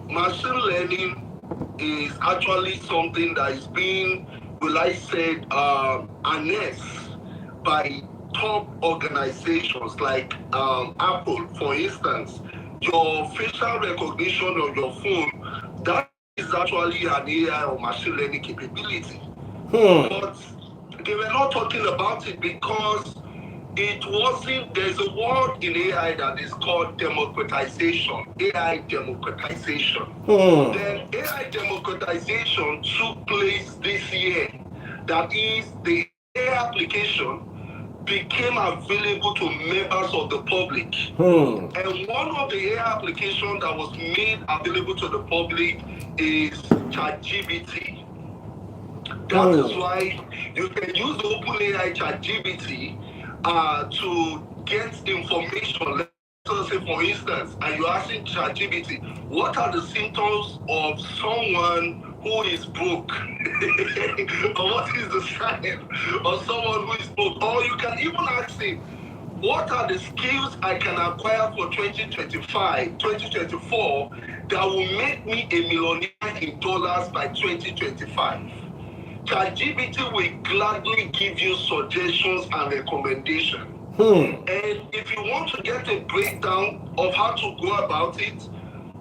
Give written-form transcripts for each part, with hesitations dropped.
machine learning is actually something that is being, will I say, harnessed by top organizations like Apple, for instance. Your facial recognition on your phone, that is actually an AI or machine learning capability. But they were not talking about it because it wasn't, there's a word in AI that is called democratization, AI democratization. Then AI democratization took place this year. That is, the AI application became available to members of the public. And one of the AI applications that was made available to the public is ChatGPT. That is why you can use OpenAI ChatGPT to get information. Let's say, for instance, and you're asking ChatGPT, what are the symptoms of someone who is broke? Or what is the sign of someone who is broke? Or you can even ask him, what are the skills I can acquire for 2025, 2024 that will make me a millionaire in dollars by 2025? ChatGPT will gladly give you suggestions and recommendations. And if you want to get a breakdown of how to go about it,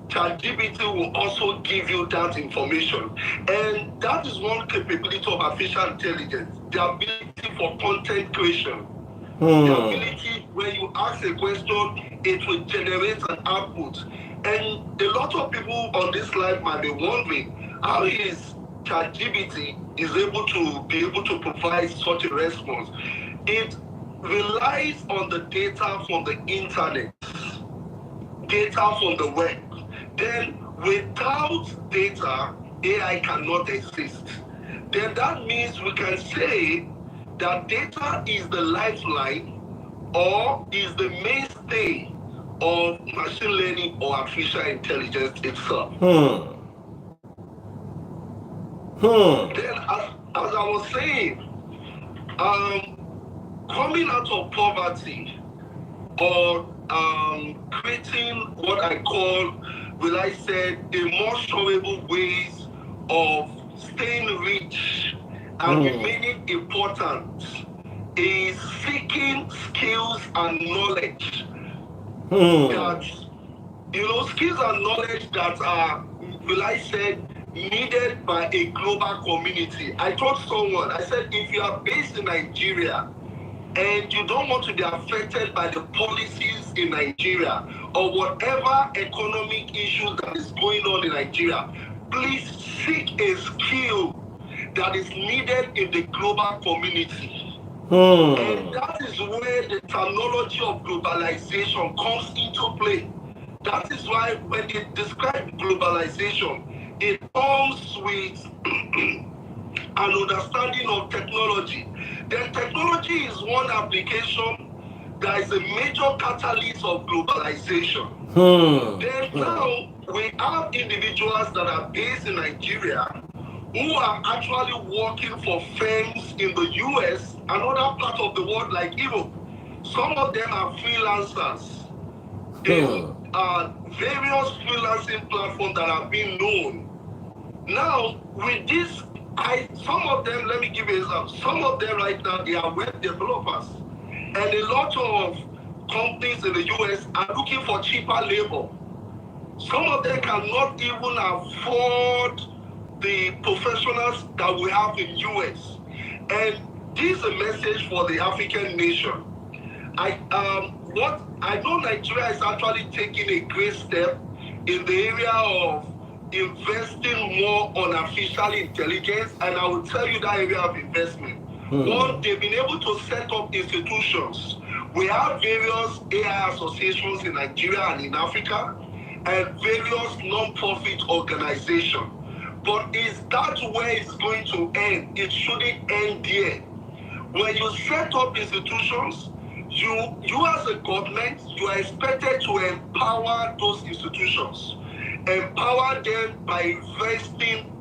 ChatGPT will also give you that information. And that is one capability of artificial intelligence, the ability for content creation. The ability when you ask a question, it will generate an output. And a lot of people on this live might be wondering, how is ChatGPT is able to provide such a response? It relies on the data from the internet, data from the web. Then without data, AI cannot exist. Then that means we can say that data is the lifeline or is the mainstay of machine learning or artificial intelligence itself. Then, as I was saying, coming out of poverty or creating what I call, will I say, a more surable ways of staying rich and remaining important is seeking skills and knowledge that, skills and knowledge that are, will I say, needed by a global community. I told someone, I said, if you are based in Nigeria and you don't want to be affected by the policies in Nigeria or whatever economic issues that is going on in Nigeria, please seek a skill that is needed in the global community. And that is where the terminology of globalization comes into play. That is why when they describe globalization, it comes with an understanding of technology. Then technology is one application that is a major catalyst of globalization. Then now we have individuals that are based in Nigeria who are actually working for firms in the US and other parts of the world like Europe. Some of them are freelancers in various freelancing platforms that have been known. Now, with this, some of them, let me give you an example. Some of them right now, they are web developers. And a lot of companies in the US are looking for cheaper labor. Some of them cannot even afford the professionals that we have in US. And this is a message for the African nation. I know Nigeria is actually taking a great step in the area of investing more on artificial intelligence, and I will tell you that area of investment. One, they've been able to set up institutions. We have various AI associations in Nigeria and in Africa, and various non-profit organizations. But is that where it's going to end? It shouldn't end there. When you set up institutions, you as a government, you are expected to empower those institutions. Empower them by investing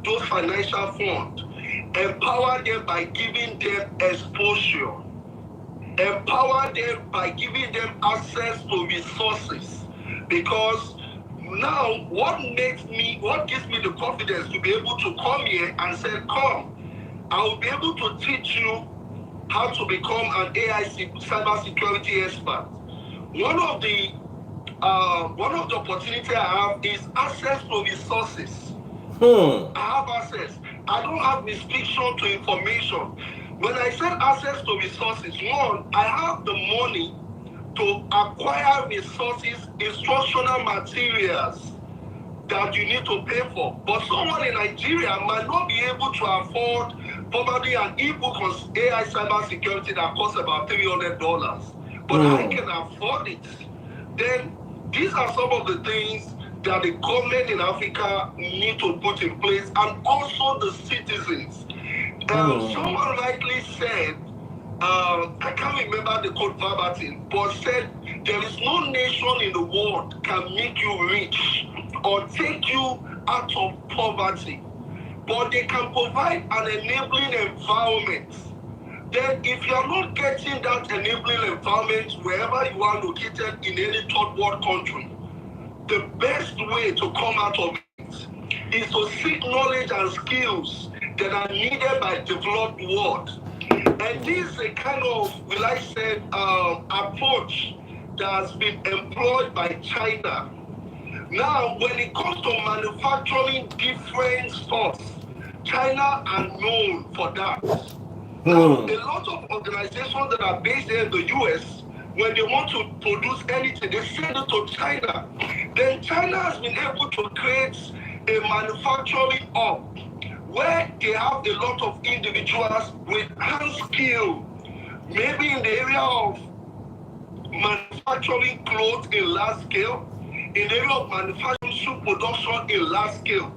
those financial funds. Empower them by giving them exposure. Empower them by giving them access to resources. Because Now, what gives me the confidence to be able to come here and say, come, I will be able to teach you how to become an AI cybersecurity expert. One of the opportunity I have is access to resources. I have access. I don't have restriction to information. When I said access to resources, one, I have the money to acquire resources, instructional materials that you need to pay for. But someone in Nigeria might not be able to afford probably an ebook on AI cybersecurity that costs about $300. But I can afford it. Then these are some of the things that the government in Africa need to put in place, and also the citizens. Someone rightly said, I can't remember the quote verbatim, but said there is no nation in the world can make you rich or take you out of poverty, but they can provide an enabling environment. Then if you are not getting that enabling environment wherever you are located in any third world country, the best way to come out of it is to seek knowledge and skills that are needed by developed world. And this is a kind of, will I say, approach that has been employed by China. Now, when it comes to manufacturing different stuff, China are known for that. Now, a lot of organizations that are based here in the US, when they want to produce anything, they send it to China. Then China has been able to create a manufacturing hub where they have a lot of individuals with hand skill, maybe in the area of manufacturing clothes in large scale, in the area of manufacturing shoe production in large scale.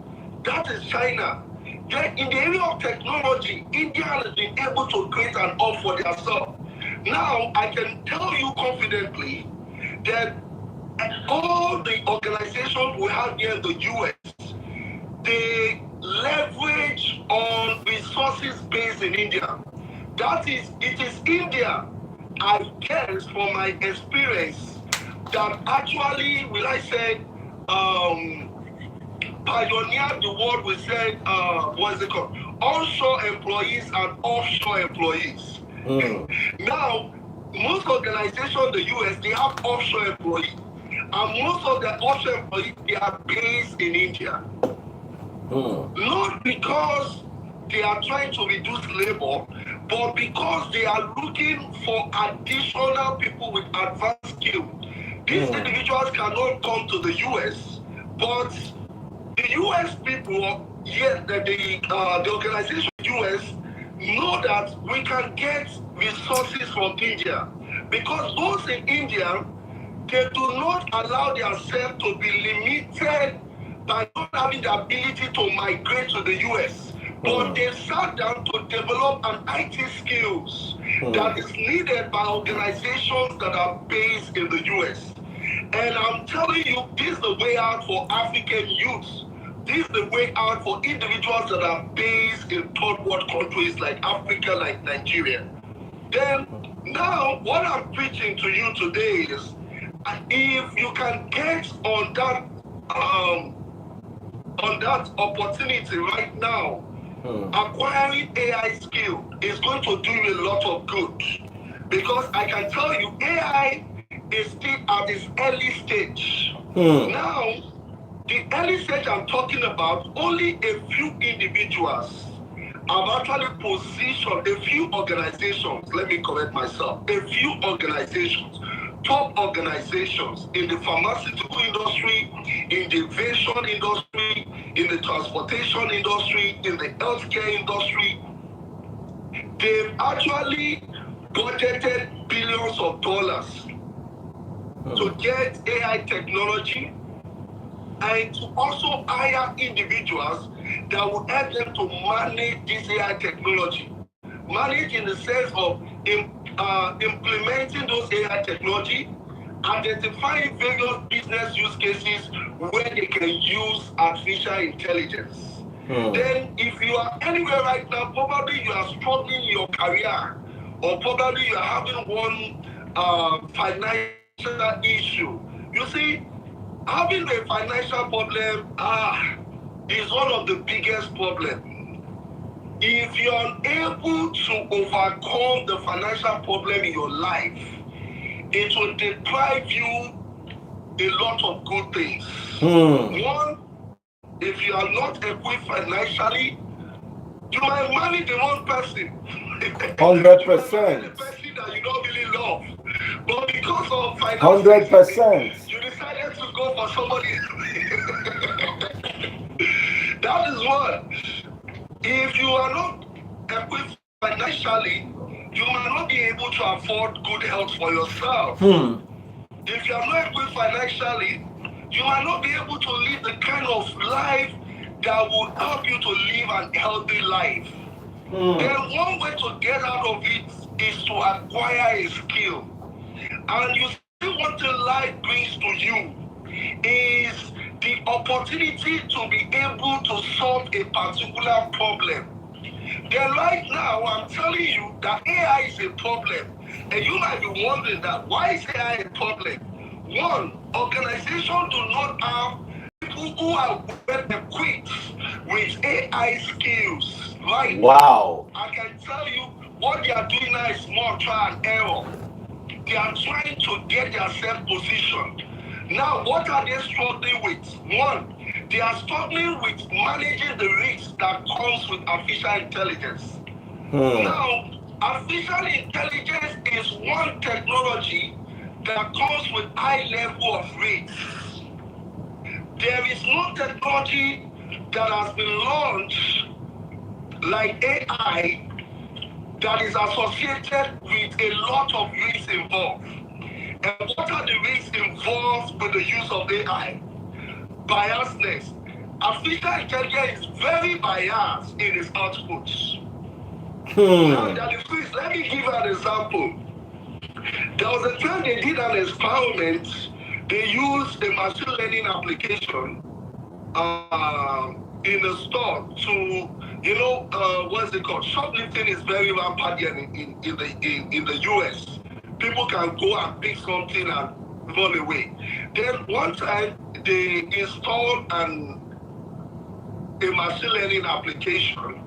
That is China. Then in the area of technology, India has been able to create an hub for themselves. Now, I can tell you confidently that all the organizations we have here in the US, they leverage on resources based in India. That is, it is India, I guess, from my experience, that actually, will I say, pioneered the word we said, what's it called? Onshore employees and offshore employees. Now, most organizations in the US, they have offshore employees. And most of the offshore employees, they are based in India. Not because they are trying to reduce labor, but because they are looking for additional people with advanced skill. These individuals cannot come to the US, but the US people, yes, the organization US know that we can get resources from India, because those in India, they do not allow themselves to be limited by not having the ability to migrate to the US. But they sat down to develop an IT skills that is needed by organizations that are based in the US. And I'm telling you, this is the way out for African youths. This is the way out for individuals that are based in third world countries like Africa, like Nigeria. Then, now, what I'm preaching to you today is, if you can get on that opportunity right now, acquiring AI skill is going to do you a lot of good. Because I can tell you, AI is still at its early stage. Now, the early stage I'm talking about, only a few individuals have actually positioned, a few organizations, let me correct myself, a few organizations, top organizations in the pharmaceutical industry, in the aviation industry, in the transportation industry, in the healthcare industry, they've actually budgeted billions of dollars to get AI technology and to also hire individuals that will help them to manage this AI technology. Manage in the sense of implementing those AI technology, identifying various business use cases where they can use artificial intelligence. Then if you are anywhere right now, probably you are struggling in your career, or probably you are having one financial issue. You see, having a financial problem is one of the biggest problems. If you're unable to overcome the financial problem in your life, it will deprive you a lot of good things. One, if you are not equipped financially, you might marry the wrong person. 100%. You might marry the person that you don't really love. But because of finances, 100%. you decided to go for somebody. That is what. If you are not equipped financially, you might not be able to afford good health for yourself. If you are not equipped financially, you might not be able to live the kind of life that will help you to live an healthy life. Then one way to get out of it is to acquire a skill. And you see what the life brings to you is the opportunity to be able to solve a particular problem. Then right now, I'm telling you that AI is a problem. And you might be wondering that why is AI a problem? One, organizations do not have people who are well equipped with AI skills. Right? Wow. I can tell you what they are doing now is more trial and error. They are trying to get themselves positioned. Now, what are they struggling with? One, they are struggling with managing the risk that comes with artificial intelligence. Now, artificial intelligence is one technology that comes with high level of risk. There is no technology that has been launched like AI that is associated with a lot of risks involved. And what are the risks involved with the use of AI? Biasness. Artificial intelligence is very biased in its outputs. Now, let me give you an example. There was a time they did an experiment. They used a machine learning application in a store to, what's it called? Shoplifting is very rampant here in the US. People can go and pick something and run away. Then one time they installed a machine learning application,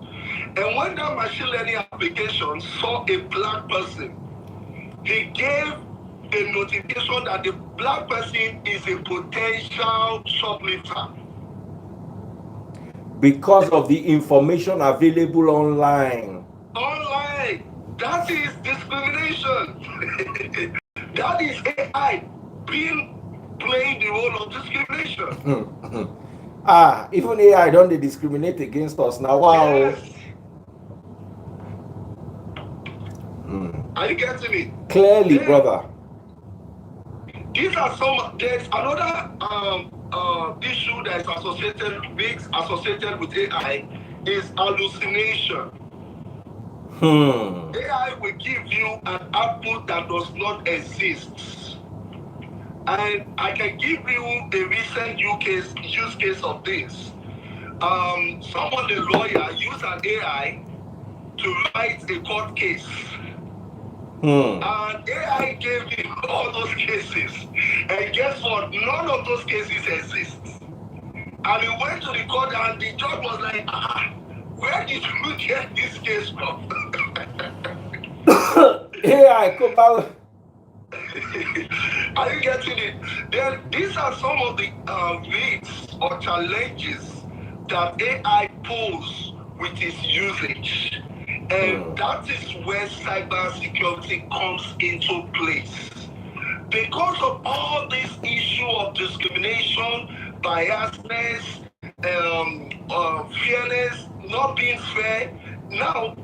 and when that machine learning application saw a black person, he gave a notification that the black person is a potential shoplifter. Because of the information available online. Online. That is discrimination. That is AI playing the role of discrimination. Even AI don't they discriminate against us now? Wow. Yes. Are you getting me? Clearly, brother. These are some. There's another issue that is associated with AI is hallucination. AI will give you an output that does not exist. And I can give you a recent use case of this. Someone, a lawyer, used an AI to write a court case. And AI gave him all those cases. And guess what? None of those cases exist. And he went to the court and the judge was like, where did you get this case from? AI come out. Are you getting it? Then these are some of the risks or challenges that AI pose with its usage. And that is where cybersecurity comes into place. Because of all this issue of discrimination, biasness, fairness, not being fair, now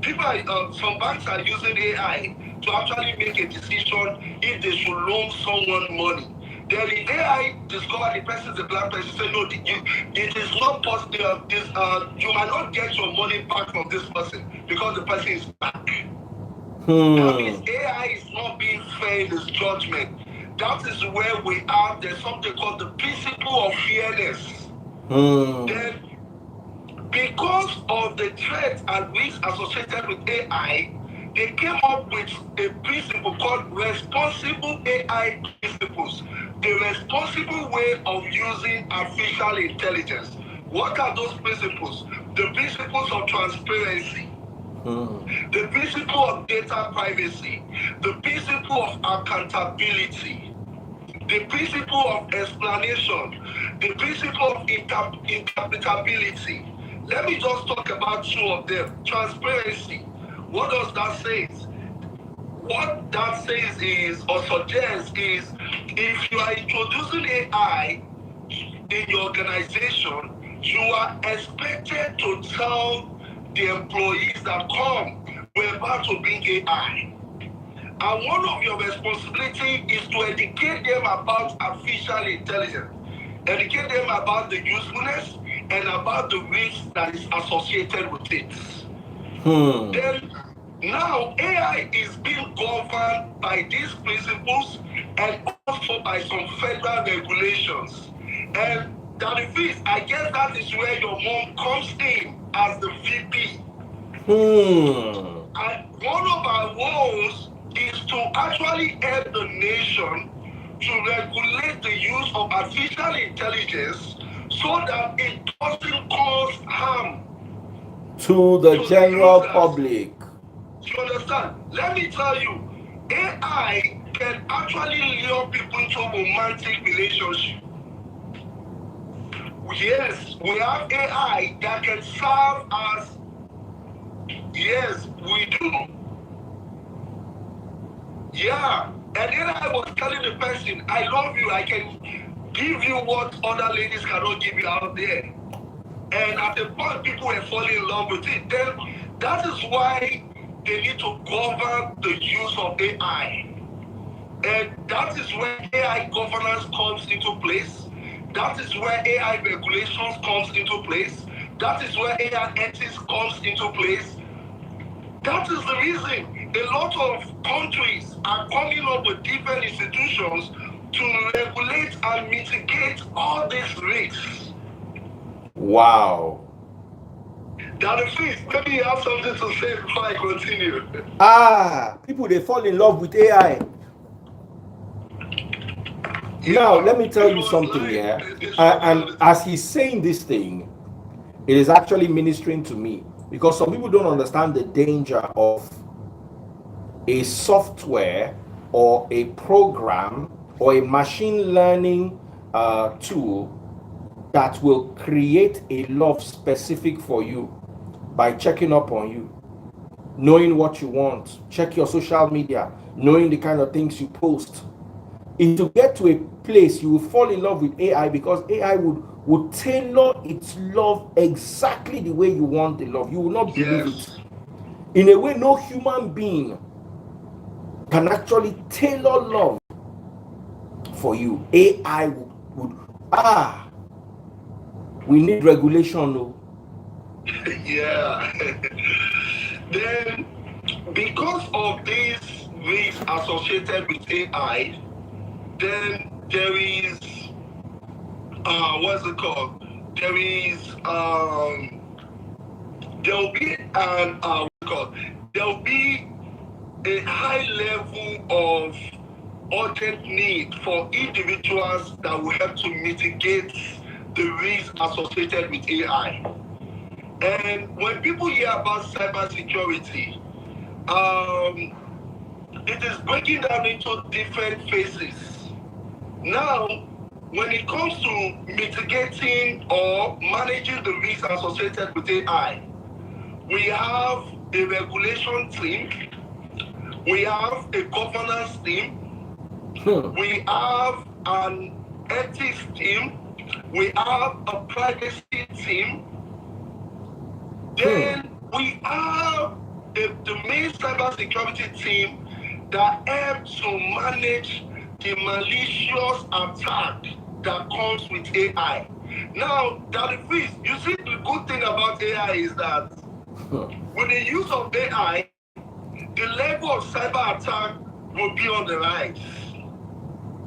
some banks are using AI to actually make a decision if they should loan someone money. Then the AI discover the person is a black person, say no, it is not possible. You might not get your money back from this person because the person is black. That means AI is not being fair in its judgment. That is where there's something called the principle of fairness. Then, because of the threats and risks associated with AI, they came up with a principle called responsible AI principles. a responsible way of using artificial intelligence. What are those principles? The principles of transparency, the principle of data privacy, the principle of accountability, the principle of explanation, the principle of interpretability. Let me just talk about two of them. Transparency. What does that say? What that says is, or suggests is, if you are introducing AI in your organization, you are expected to tell the employees that come, we're about to bring AI. And one of your responsibility is to educate them about artificial intelligence, educate them about the usefulness and about the risk that is associated with it. Then now AI is being governed by these principles and also by some federal regulations. And that is, I guess that is where your mom comes in as the VP. And one of our roles is to actually help the nation to regulate the use of artificial intelligence so that it doesn't cause harm to the general public. You understand? Let me tell you, AI can actually lure people into romantic relationship. Yes, we have AI that can serve as. Yes, we do. Yeah, and then I was telling the person, I love you, I can give you what other ladies cannot give you out there. And at the point people were falling in love with it, then that is why they need to govern the use of AI. And that is where AI governance comes into place. That is where AI regulations comes into place. That is where AI ethics comes into place. That is the reason a lot of countries are coming up with different institutions to regulate and mitigate all these risks. Wow. That is it. Maybe you have something to say before I continue. People, they fall in love with AI. Yeah, now, let me tell you something here. And as he's saying this thing, it is actually ministering to me because some people don't understand the danger of a software or a program or a machine learning tool that will create a love specific for you by checking up on you, knowing what you want, check your social media, knowing the kind of things you post. If you get to a place, you will fall in love with AI because AI would tailor its love exactly the way you want the love. You will not believe it. In a way, no human being can actually tailor love for you. AI would we need regulation, no? Yeah. Then, because of these risks associated with AI, then there is what's it called? There is there will be an what's it called? There will be a high level of urgent need for individuals that will help to mitigate the risks associated with AI. And when people hear about cybersecurity, it is breaking down into different phases. Now, when it comes to mitigating or managing the risks associated with AI, we have a regulation team, we have a governance team, we have an ethics team, we have a privacy team, then we have the main cybersecurity team that helps to manage the malicious attack that comes with AI. Now, that is, you see, the good thing about AI is that with the use of AI, the level of cyber attack will be on the rise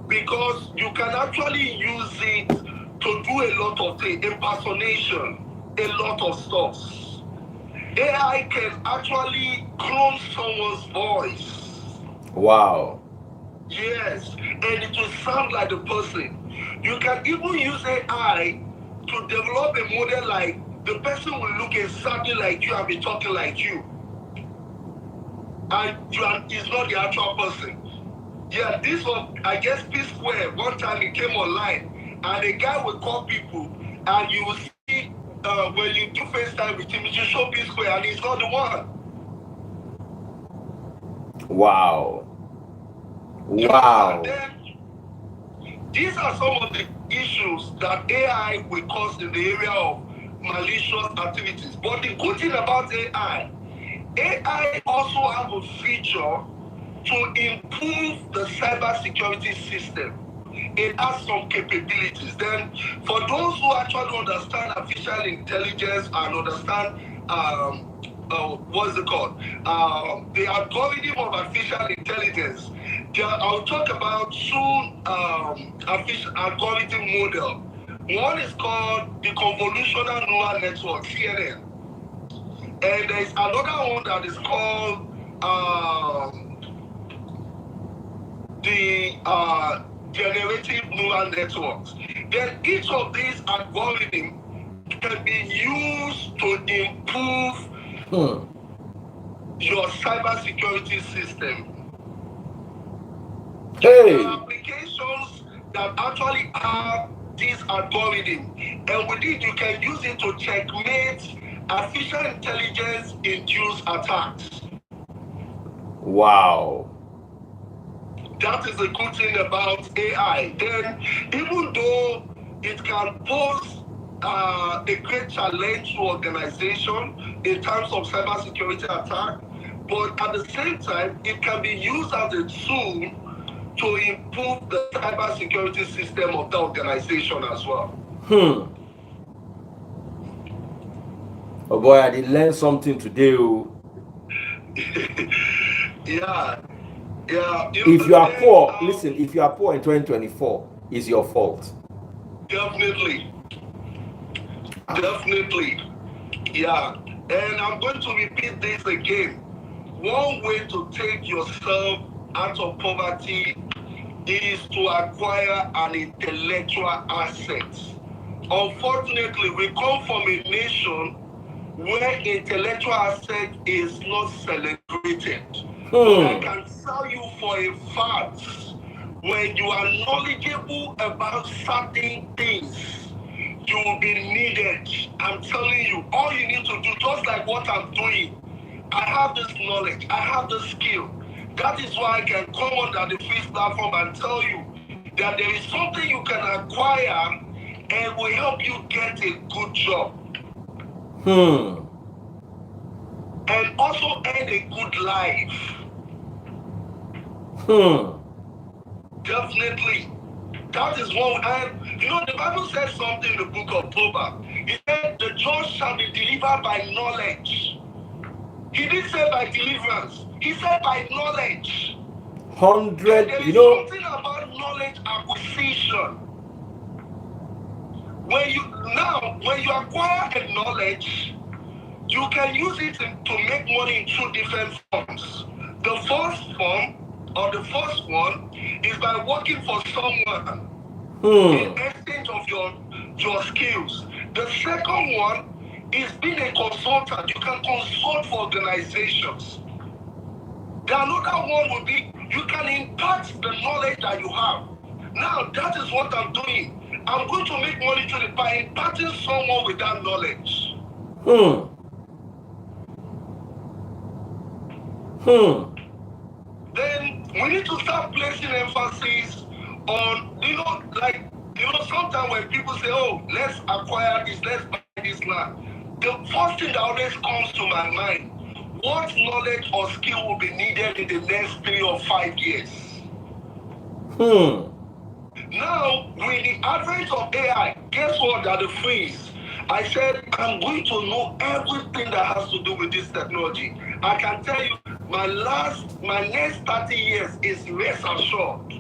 because you can actually use it to do a lot of things, impersonation, a lot of stuff. AI can actually clone someone's voice. Wow. Yes, and it will sound like the person. You can even use AI to develop a model like the person will look exactly like you and be talking like you, and is not the actual person. Yeah, this was, I guess, P Square. One time he came online, and a guy will call people, and you will see when you do FaceTime with him, you show P Square, and he's not the one. Wow. You understand? Wow. Then these are some of the issues that AI will cause in the area of malicious activities. But the good thing about AI also have a feature to improve the cybersecurity system. It has some capabilities. Then, for those who actually understand artificial intelligence and understand what's it called? The algorithm of artificial intelligence. I'll talk about two artificial algorithm model. One is called the convolutional neural network (CNN), and there's another one that is called the generative neural networks. Then each of these algorithms can be used to improve your cybersecurity system. There are Hey. applications that actually have this algorithm, and with it, you can use it to checkmate artificial intelligence induced attacks. Wow. That is the good thing about AI. Then, even though it can pose a great challenge to organization in terms of cybersecurity attack, but at the same time, it can be used as a tool to improve the cybersecurity system of the organization as well. Oh boy, I did learn something today. Yeah, yeah. If you are Then, poor, listen, if you are poor in 2024, it's your fault. definitely, definitely. Yeah, and I'm going to repeat this again. One way to take yourself out of poverty is to acquire an intellectual asset. Unfortunately, we come from a nation where intellectual asset is not celebrated. But I can tell you for a fact, when you are knowledgeable about certain things, you will be needed. I'm telling you, all you need to do, just like what I'm doing, I have this knowledge, I have the skill. That is why I can come under the free platform and tell you that there is something you can acquire and will help you get a good job. And also end a good life. Definitely. That is one. And you know, the Bible says something in the book of Proverbs. It said, the just shall be delivered by knowledge. He didn't say by deliverance. He said by knowledge. And there 100, is something about knowledge acquisition. When you acquire a knowledge, you can use it to make money in two different forms. The first form, or the first one, is by working for someone in exchange of your skills. The second one is being a consultant. You can consult for organizations. The another one would be you can impart the knowledge that you have. Now that is what I'm doing. I'm going to make money by imparting someone with that knowledge. Then we need to start placing emphasis on, sometimes when people say, oh, let's acquire this, let's buy this land, the first thing that always comes to my mind, what knowledge or skill will be needed in the next 3 or 5 years? Now, with the advent of AI, guess what? That the freeze. I said, I'm going to know everything that has to do with this technology. I can tell you, my next 30 years is rest assured.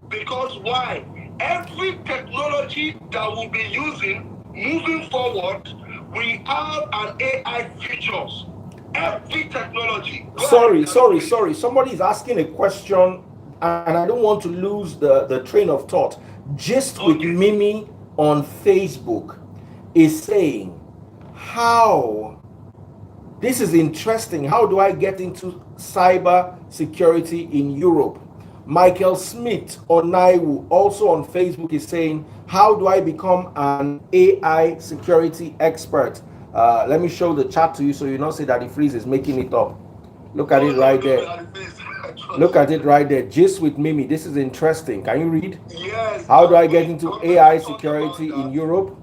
Because why? Every technology that we'll be using moving forward, we have an AI features. Every technology. Sorry. Somebody is asking a question, and I don't want to lose the train of thought. Just with Mimi on Facebook is saying, how this is interesting. How do I get into cyber security in Europe? Michael Smith Onaiwu, also on Facebook, is saying, how do I become an AI security expert? Let me show the chat to you so you not say that the freeze is making it up. Look at it right there. Look at it right there. Just with Mimi. This is interesting. Can you read? Yes. How do I get into AI security in Europe?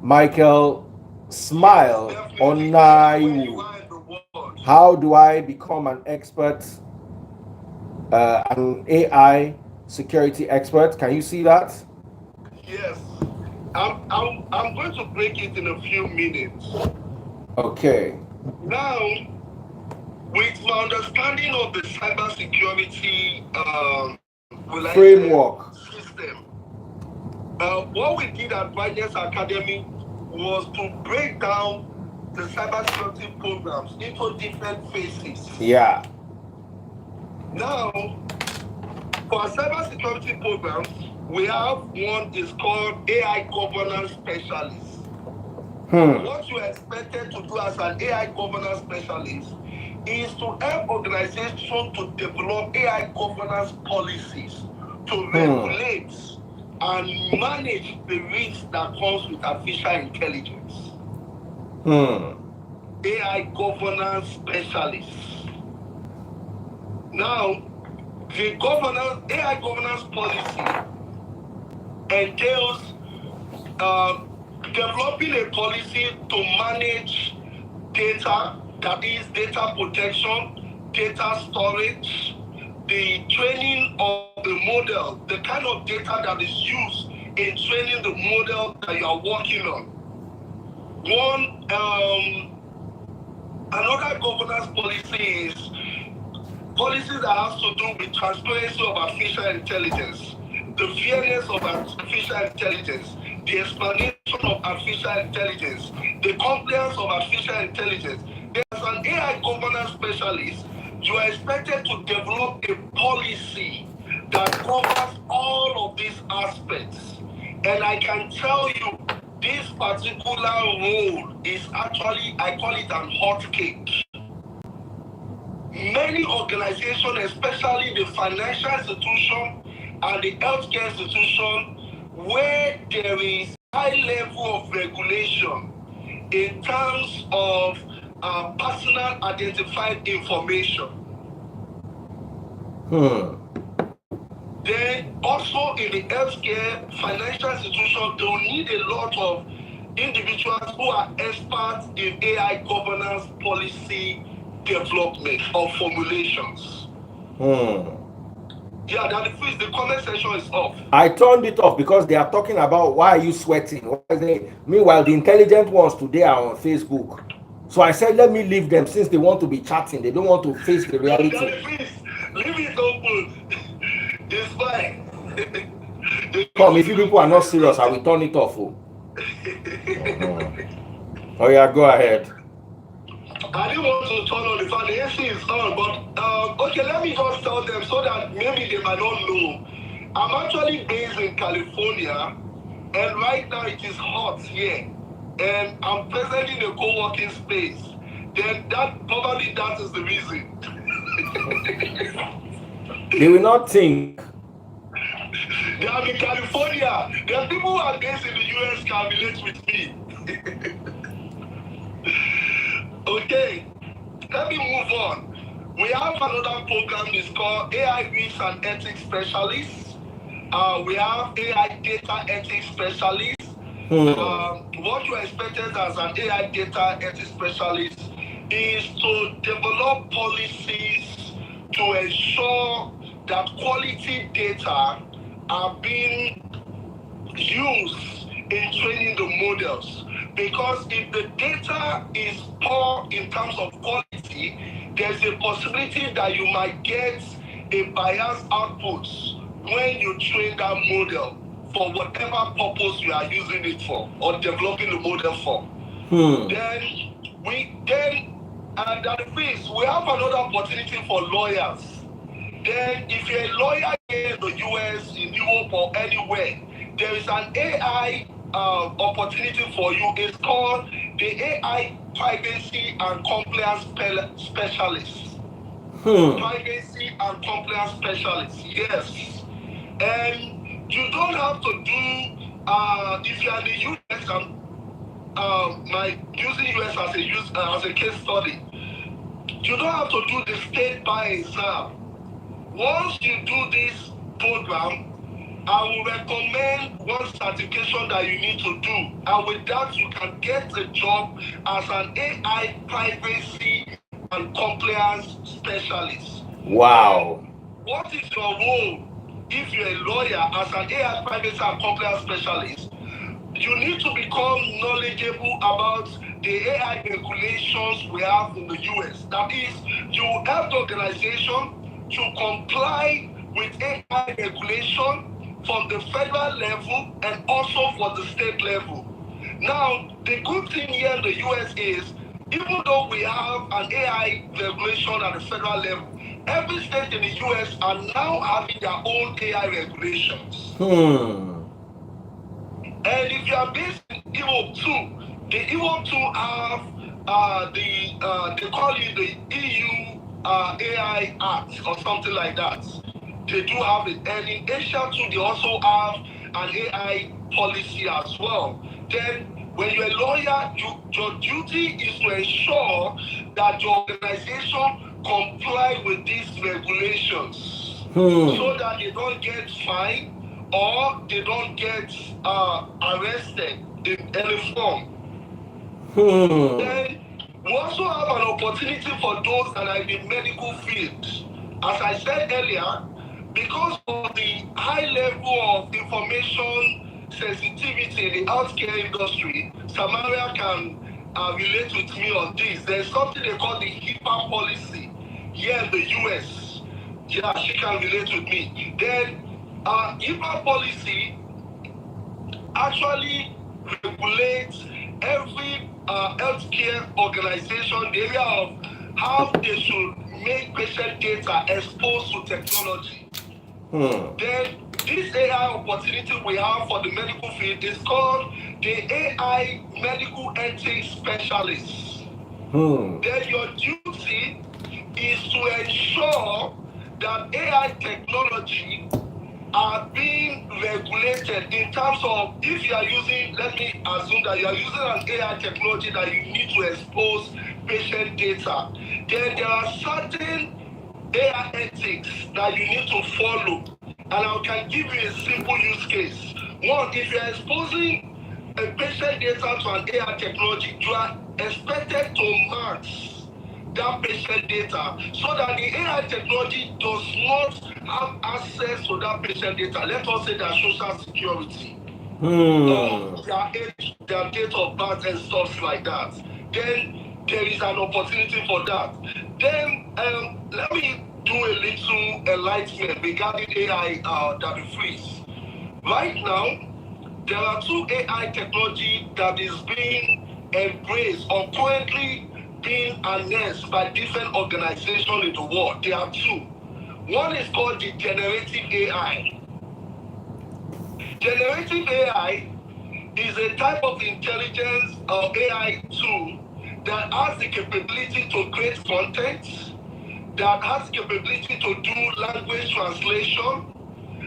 Michael Smile Onaiwu. How do I become an expert, an AI security expert? Can you see that? Yes. I'm going to break it in a few minutes. Okay. Now, with my understanding of the cybersecurity framework system, what we did at Brightness Academy was to break down the cybersecurity programs into different phases. Yeah. Now, for our cybersecurity programs, we have one is called AI governance specialist. What you are expected to do as an AI governance specialist is to help organizations to develop AI governance policies to regulate and manage the risks that comes with artificial intelligence. AI governance specialist. Now, the AI governance policy entails developing a policy to manage data, that is data protection, data storage, the training of the model, the kind of data that is used in training the model that you are working on. Another governance policy is policies that have to do with transparency of artificial intelligence, the fairness of artificial intelligence, the explanation of artificial intelligence, the compliance of artificial intelligence. As an AI governance specialist, you are expected to develop a policy that covers all of these aspects. And I can tell you, this particular role is actually, I call it an hot cake. Many organizations, especially the financial institution and the healthcare institution, where there is high level of regulation in terms of personal identified information. Then also in the healthcare financial institution, they will need a lot of individuals who are experts in AI governance policy development or formulations. Yeah, that the comment section is off. I turned it off because they are talking about why are you sweating? Why is they? Meanwhile, the intelligent ones today are on Facebook. So I said, let me leave them since they want to be chatting. They don't want to face the reality. Leave it open. It's fine. Come, if you people are not serious, I will turn it off. Oh yeah, go ahead. I didn't want to turn on the fan. The AC is on, but okay, let me just tell them so that maybe they might not know. I'm actually based in California, and right now it is hot here, and I'm presently in a co-working space. Then that is the reason. They will not think. They are in California. The people who are based in the US can relate with me. Okay, let me move on. We have another program, it's called AI Risk and Ethics Specialists. We have AI Data Ethics Specialists. What you expected as an AI Data Ethics Specialist is to develop policies to ensure that quality data are being used in training the models. Because if the data is poor in terms of quality, there's a possibility that you might get a biased output when you train that model for whatever purpose you are using it for or developing the model for. Then And that means we have another opportunity for lawyers. Then, if you're a lawyer here in the US, in Europe, or anywhere, there is an AI opportunity for you. It's called the AI Privacy and Compliance Specialist. Privacy and Compliance Specialist, yes. And you don't have to do, if you're in the US, my using US as a case study, you don't have to do the state bar exam. Once you do this program, I will recommend one certification that you need to do. And with that, you can get a job as an AI privacy and compliance specialist. Wow. What is your role if you're a lawyer as an AI privacy and compliance specialist? You need to become knowledgeable about the AI regulations we have in the US. That is, you help the organization to comply with AI regulation from the federal level and also for the state level. Now, the good thing here in the US is, even though we have an AI regulation at the federal level, every state in the US are now having their own AI regulations. And if you are based in Europe too, the Europe too have they call it the EU AI Act or something like that. They do have it, and in Asia too, they also have an AI policy as well. Then, when you're a lawyer, your duty is to ensure that your organization comply with these regulations, so that they don't get fined or they don't get arrested in any form. Then we also have an opportunity for those that are in the medical field. As I said earlier, because of the high level of information sensitivity in the healthcare industry, Samaria can relate with me on this. There's something they call the HIPAA policy here in the US. Yeah, she can relate with me. Then HIPAA policy actually regulates every healthcare organization, the area of how they should make patient data exposed to technology. Then this AI opportunity we have for the medical field is called the AI Medical Ethics Specialist. Then your duty is to ensure that AI technology are being regulated in terms of, if you are using, let me assume that you are using an AI technology that you need to expose patient data, then there are certain AI ethics that you need to follow. And I can give you a simple use case. One, if you are exposing a patient data to an AI technology, you are expected to mask that patient data so that the AI technology does not have access to that patient data. Let us say their social security, their age, their date of birth, and stuff like that. Then there is an opportunity for that. Then let me do a little enlightenment regarding AI that we freeze. Right now, there are two AI technology that is being embraced or currently being announced by different organizations in the world. There are two. One is called the generative AI. Generative AI is a type of intelligence or AI tool that has the capability to create content, that has the capability to do language translation,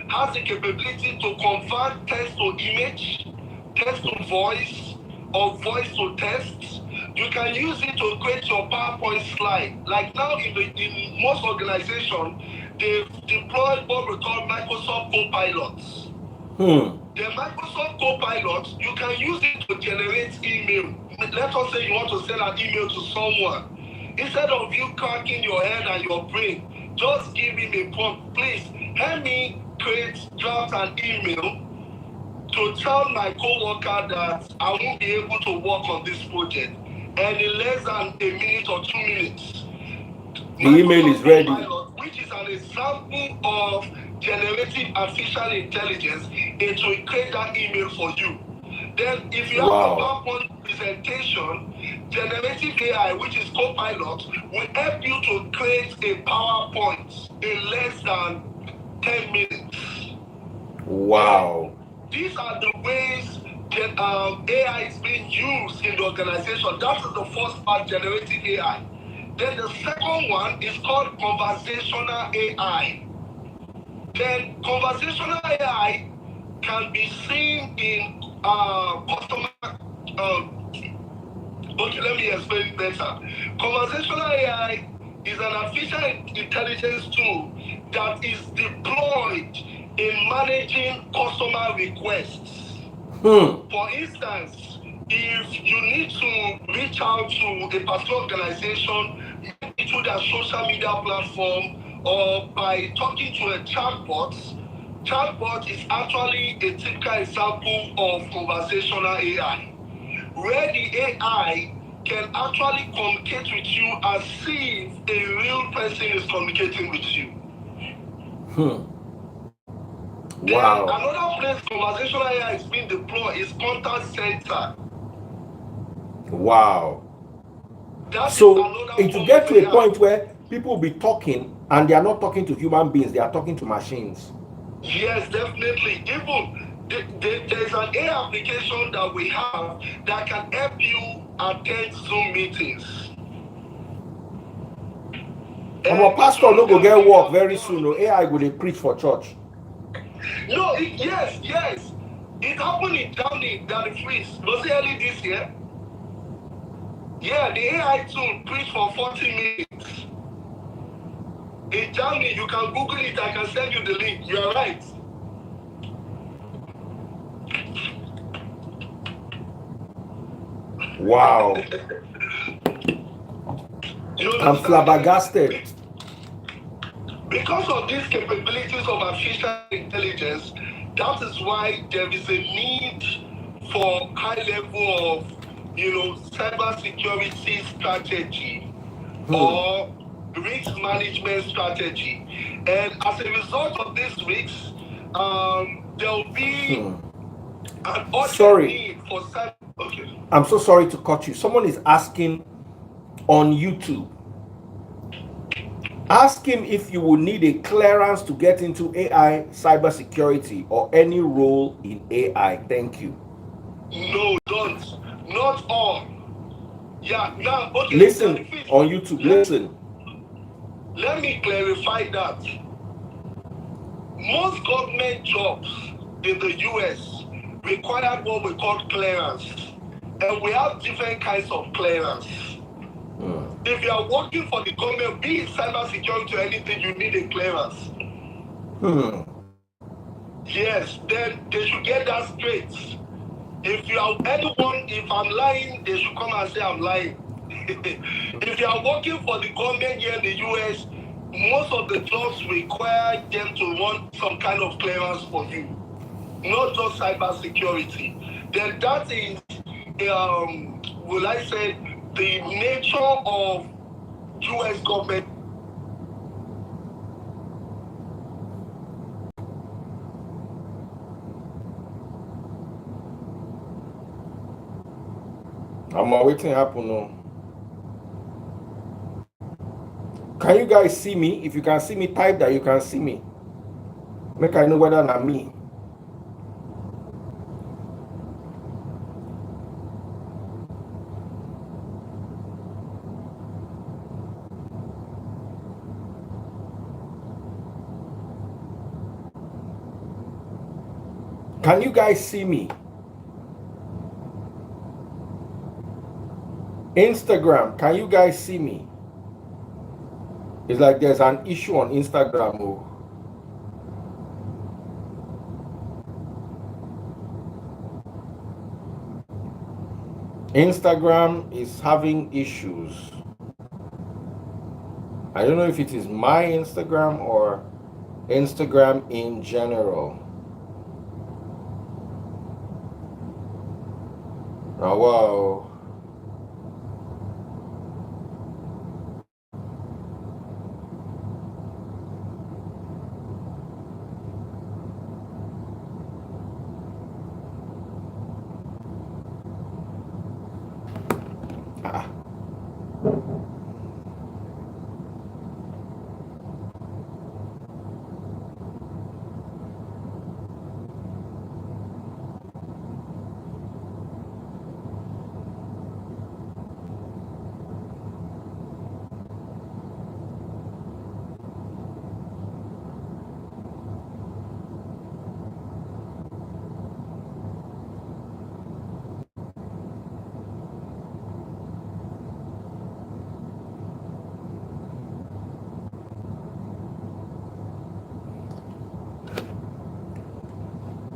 has the capability to convert text to image, text to voice, or voice to text. You can use it to create your PowerPoint slide. Like now in most organizations, they've deployed what we call Microsoft Copilots. The Microsoft Copilot, you can use it to generate email. Let us say you want to send an email to someone. Instead of you cracking your head and your brain, just give him a prompt. Please help me draft an email to tell my co-worker that I won't be able to work on this project. And in less than a minute or 2 minutes, the email is ready. Copilot, which is an example of generative artificial intelligence, it will create that email for you. Then if you have a PowerPoint presentation, generative AI, which is Copilot, will help you to create a PowerPoint in less than 10 minutes. Wow. These are the ways that AI is being used in the organization. That is the first part, generative AI. Then the second one is called conversational AI. Then conversational AI can be seen in customer. Okay, let me explain it better. Conversational AI is an artificial intelligence tool that is deployed in managing customer requests. For instance, if you need to reach out to a particular organization, maybe through their social media platform or by talking to a chatbot, chatbot is actually a typical example of conversational AI, where the AI can actually communicate with you as if a real person is communicating with you. Wow. Then another place conversational AI is being deployed is contact center. Wow. That So is it will get to a point where people will be talking and they are not talking to human beings, they are talking to machines. Yes, definitely. Even there's an AI application that we have that can help you attend Zoom meetings. Our pastor no go get work very soon. No AI go dey preach for church. No, yes. It happened in Germany that the freeze was it early this year? Yeah, the AI tool preached for 40 minutes. In Germany, you can Google it, I can send you the link. You are right. Wow. I'm flabbergasted. Because of these capabilities of artificial intelligence, that is why there is a need for high level of, cyber security strategy or risk management strategy. And as a result of these risks, there will be an urgent need for cyber. Okay. I'm so sorry to cut you. Someone is asking on YouTube. Ask him if you will need a clearance to get into AI cybersecurity or any role in AI. Thank you. No, don't. Not all. Yeah, now, okay. Listen on YouTube. Listen. Let me clarify that. Most government jobs in the US require what we call clearance. And we have different kinds of clearance. If you are working for the government, be it cybersecurity or anything, you need a clearance. Yes, then they should get that straight. If you are anyone, if I'm lying, they should come and say I'm lying. If you are working for the government here in the US, most of the jobs require them to run some kind of clearance for you, not just cybersecurity. Then that is, will I say, the nature of US government. I'm waiting happen now. Can you guys see me? If you can see me, type that you can see me. Make I know whether not me. Can you guys see me? Instagram, can you guys see me? It's like there's an issue on Instagram. Oh. Instagram is having issues. I don't know if it is my Instagram or Instagram in general. Oh, wow. Ah,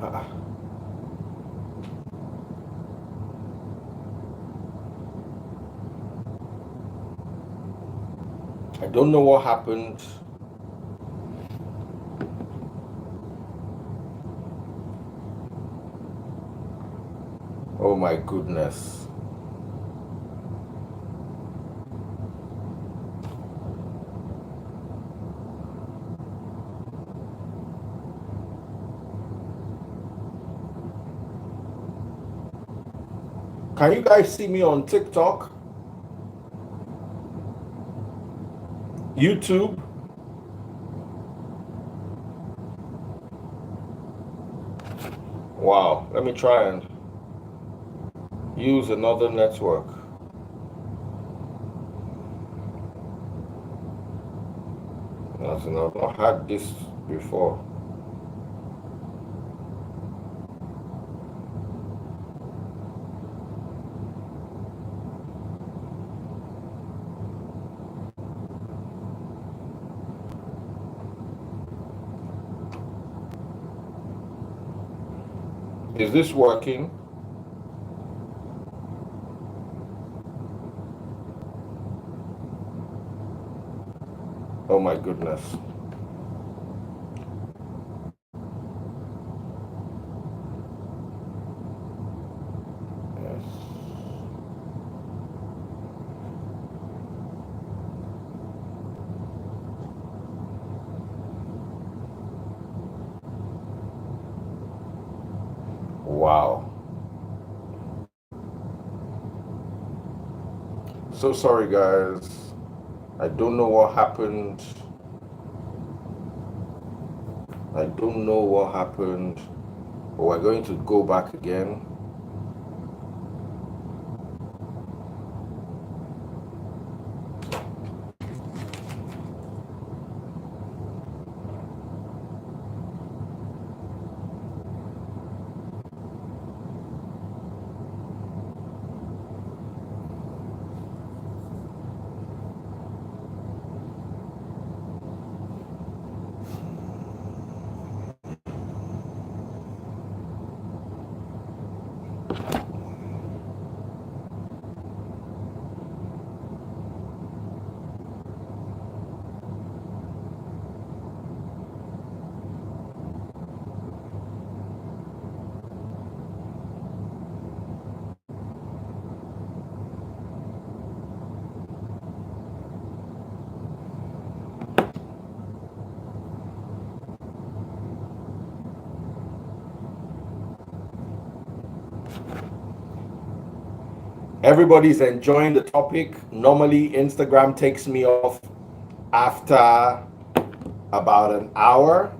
ah, I don't know what happened. Oh my goodness. Can you guys see me on TikTok, YouTube? Wow, let me try and use another network. I've not had this before. Is this working? Oh my goodness. Yes. Wow. So sorry, guys. I don't know what happened. I don't know what happened. But we're going to go back again. Everybody's enjoying the topic. Normally, Instagram takes me off after about an hour.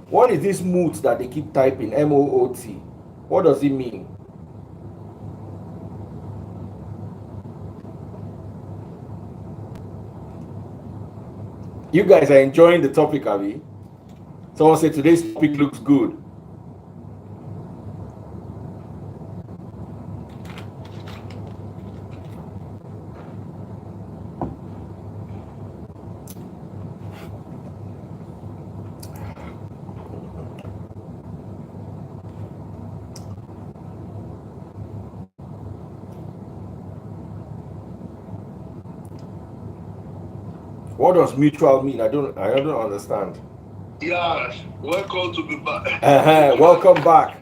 What is this moot that they keep typing? MOOT. What does it mean? You guys are enjoying the topic, Abby. Someone said today's topic looks good. What does mutual mean? I don't understand. Yeah, welcome to be back. Welcome back.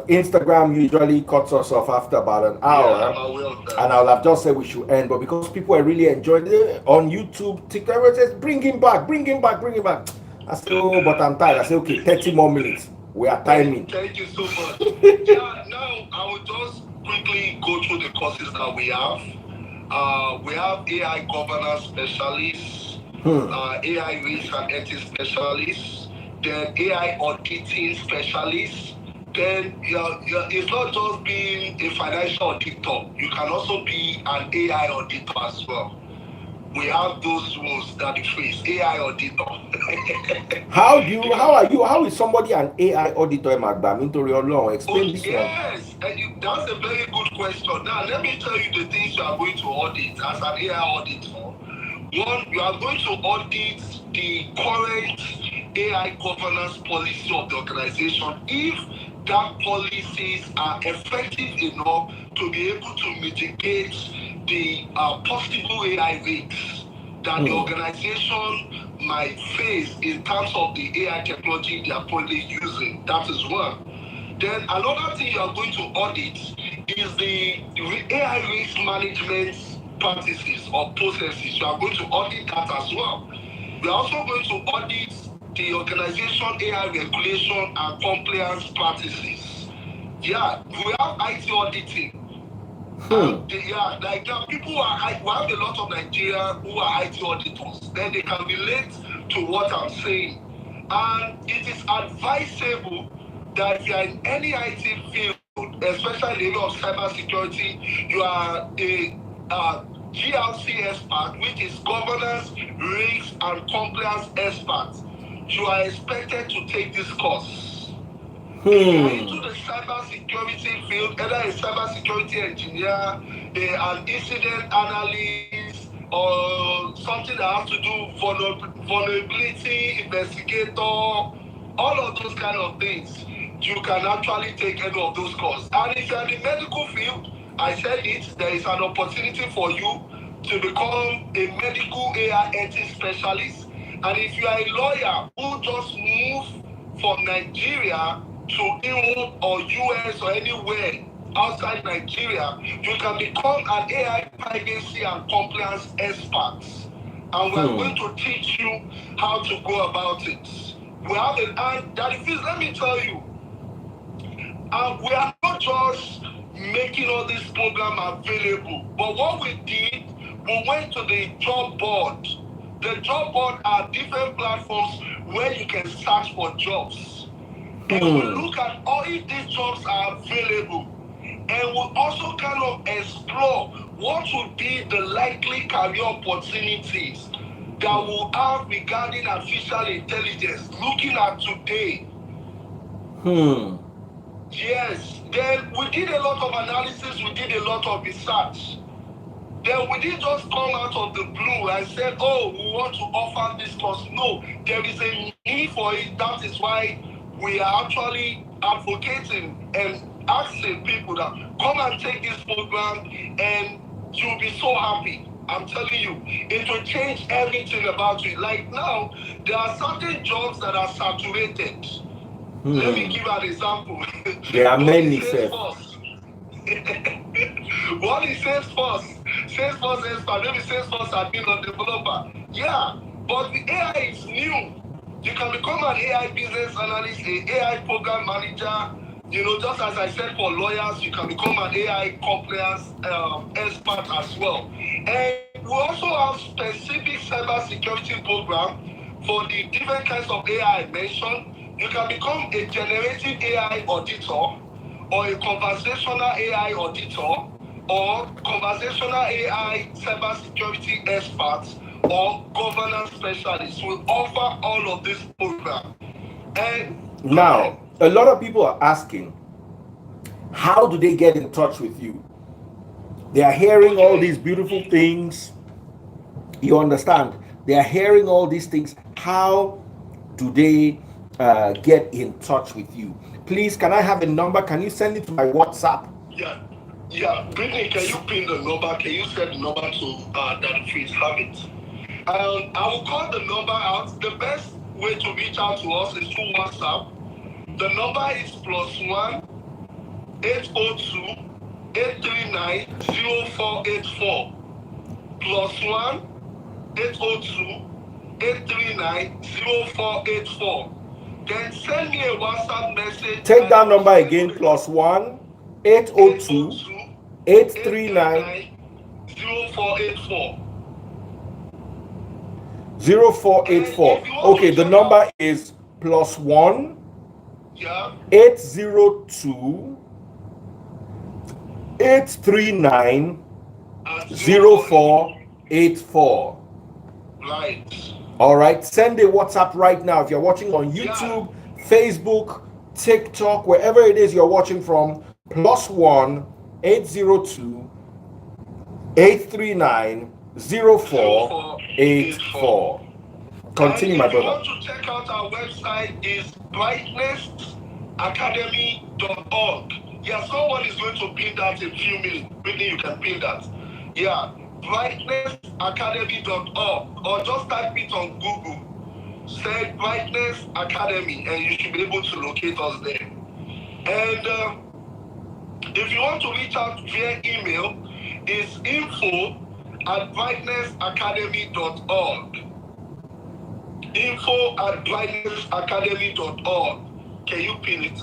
Instagram usually cuts us off after about an hour, Yeah, and I'll have just said we should end, but because people are really enjoying it on YouTube, TikTok, everyone says bring him back, bring him back, bring him back. I said, oh, but I'm tired. I said, okay, 30 more minutes. We are timing. Thank you so much. Yeah, now I will just quickly go through the courses that we have. We have AI governance specialists, AI risk and ethics specialists, then AI auditing specialists. Then it's not just being a financial auditor. You can also be an AI auditor as well. We have those roles that we face. AI auditor. How is somebody an AI auditor, Magba? Into your law, explain this one. Yes, that's a very good question. Now, let me tell you the things you are going to audit as an AI auditor. One, you are going to audit the current AI governance policy of the organization. If that policies are effective enough to be able to mitigate the possible AI risks that the organization might face in terms of the AI technology they are currently using. That is one. Then another thing you are going to audit is the AI risk management practices or processes. You are going to audit that as well. We are also going to audit the organization AI regulation and compliance practices. Yeah, we have IT auditing. Like there are people who are, we have a lot of Nigeria who are IT auditors. Then they can relate to what I'm saying. And it is advisable that if you are in any IT field, especially in the area of cybersecurity, you are a GRC expert, which is governance, risk, and compliance expert. You are expected to take this course. If you are into the cybersecurity field, either a cybersecurity engineer, an incident analyst, or something that has to do vulnerability investigator, all of those kind of things, you can actually take any of those courses. And if you are in the medical field, I said it, there is an opportunity for you to become a medical AI ethics specialist. And if you are a lawyer who just moved from Nigeria to Europe or US or anywhere outside Nigeria, you can become an AI privacy and compliance expert. And we're going to teach you how to go about it. We have it, and that is, let me tell you, we are not just making all this program available, but what we did, we went to the job board. The job board are different platforms where you can search for jobs. And we look at all if these jobs are available. And we also kind of explore what would be the likely career opportunities that we'll have regarding artificial intelligence looking at today. Yes, then we did a lot of analysis, we did a lot of research. Then we didn't just come out of the blue and said, oh, we want to offer this course. No, there is a need for it. That is why we are actually advocating and asking people that come and take this program and you'll be so happy. I'm telling you, it will change everything about you. Like now, there are certain jobs that are saturated. Let me give an example. There are many, sir. What is Salesforce? Salesforce expert, maybe Salesforce admin or developer. Yeah, but the AI is new. You can become an AI business analyst, an AI program manager. You know, just as I said for lawyers, you can become an AI compliance expert as well. And we also have specific cybersecurity program for the different kinds of AI I mentioned. You can become a generative AI auditor, or a conversational AI auditor, or conversational AI cybersecurity experts, or governance specialists. We offer all of this program. And now, a lot of people are asking, how do they get in touch with you? They are hearing all these beautiful things. You understand? They are hearing all these things. How do they get in touch with you? Please, can I have a number? Can you send it to my WhatsApp? Yeah. Brittany, can you pin the number? Can you send the number to that please have it? I will call the number out. The best way to reach out to us is through WhatsApp. The number is +1 802 839 0484. +1 802 839 0484. Then send me a WhatsApp message. Take that number again, +1 802 839 0484. 0484. Okay, the number is +1 yeah 802 839 0484. Right. All right, send a WhatsApp right now if you're watching on YouTube, Facebook, TikTok, wherever it is you're watching from. +1 802 839 0484. Continue, my brother. If you want to check out our website, is brightnessacademy.org. Yeah, someone is going to pin that in a few minutes. Really, you can pin that. Yeah, brightnessacademy.org, or just type it on Google. Say Brightness Academy, and you should be able to locate us there. And if you want to reach out via email, it's info@brightnessacademy.org. info@brightnessacademy.org. Can you pin it?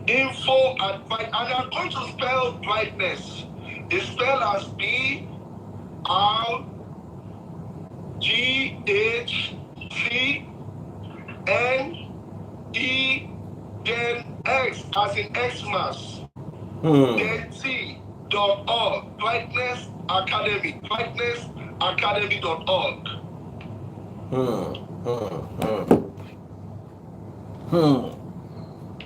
And I'm going to spell brightness. It's spelled as BRGHTNE, then X as in Xmas, then T.org. Brightness Academy. Brightnessacademy.org.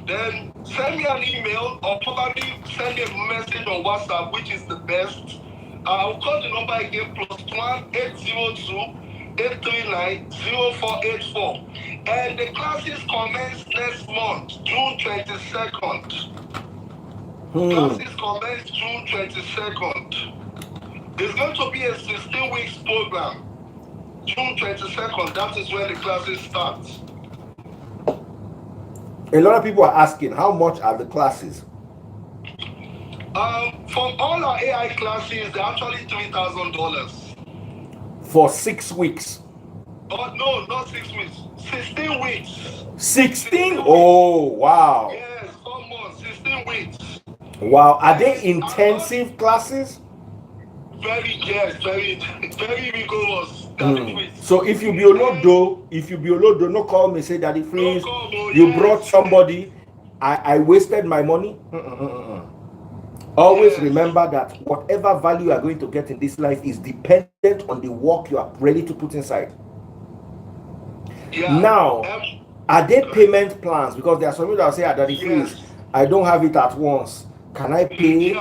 Then send me an email or probably send a message on WhatsApp, which is the best. I'll call the number again, +1 802 839 0484. And the classes commence next month, June 22nd. Classes commence June 22nd. It's going to be a 16 weeks program. June 22nd, that is when the classes start. A lot of people are asking, how much are the classes? For all our AI classes, they're actually $3,000. For 6 weeks? Oh, no, not 6 weeks. 16 weeks. 16? Oh, wow. Yes, 4 months, 16 weeks. Wow. Are they intensive classes? Very rigorous. So if you be Olodo, no call me, say Daddy Freeze, you brought somebody, I wasted my money. Always remember that whatever value you are going to get in this life is dependent on the work you are ready to put inside. Now, are there payment plans? Because there are some people that say, Daddy Freeze, I don't have it at once. Can I pay?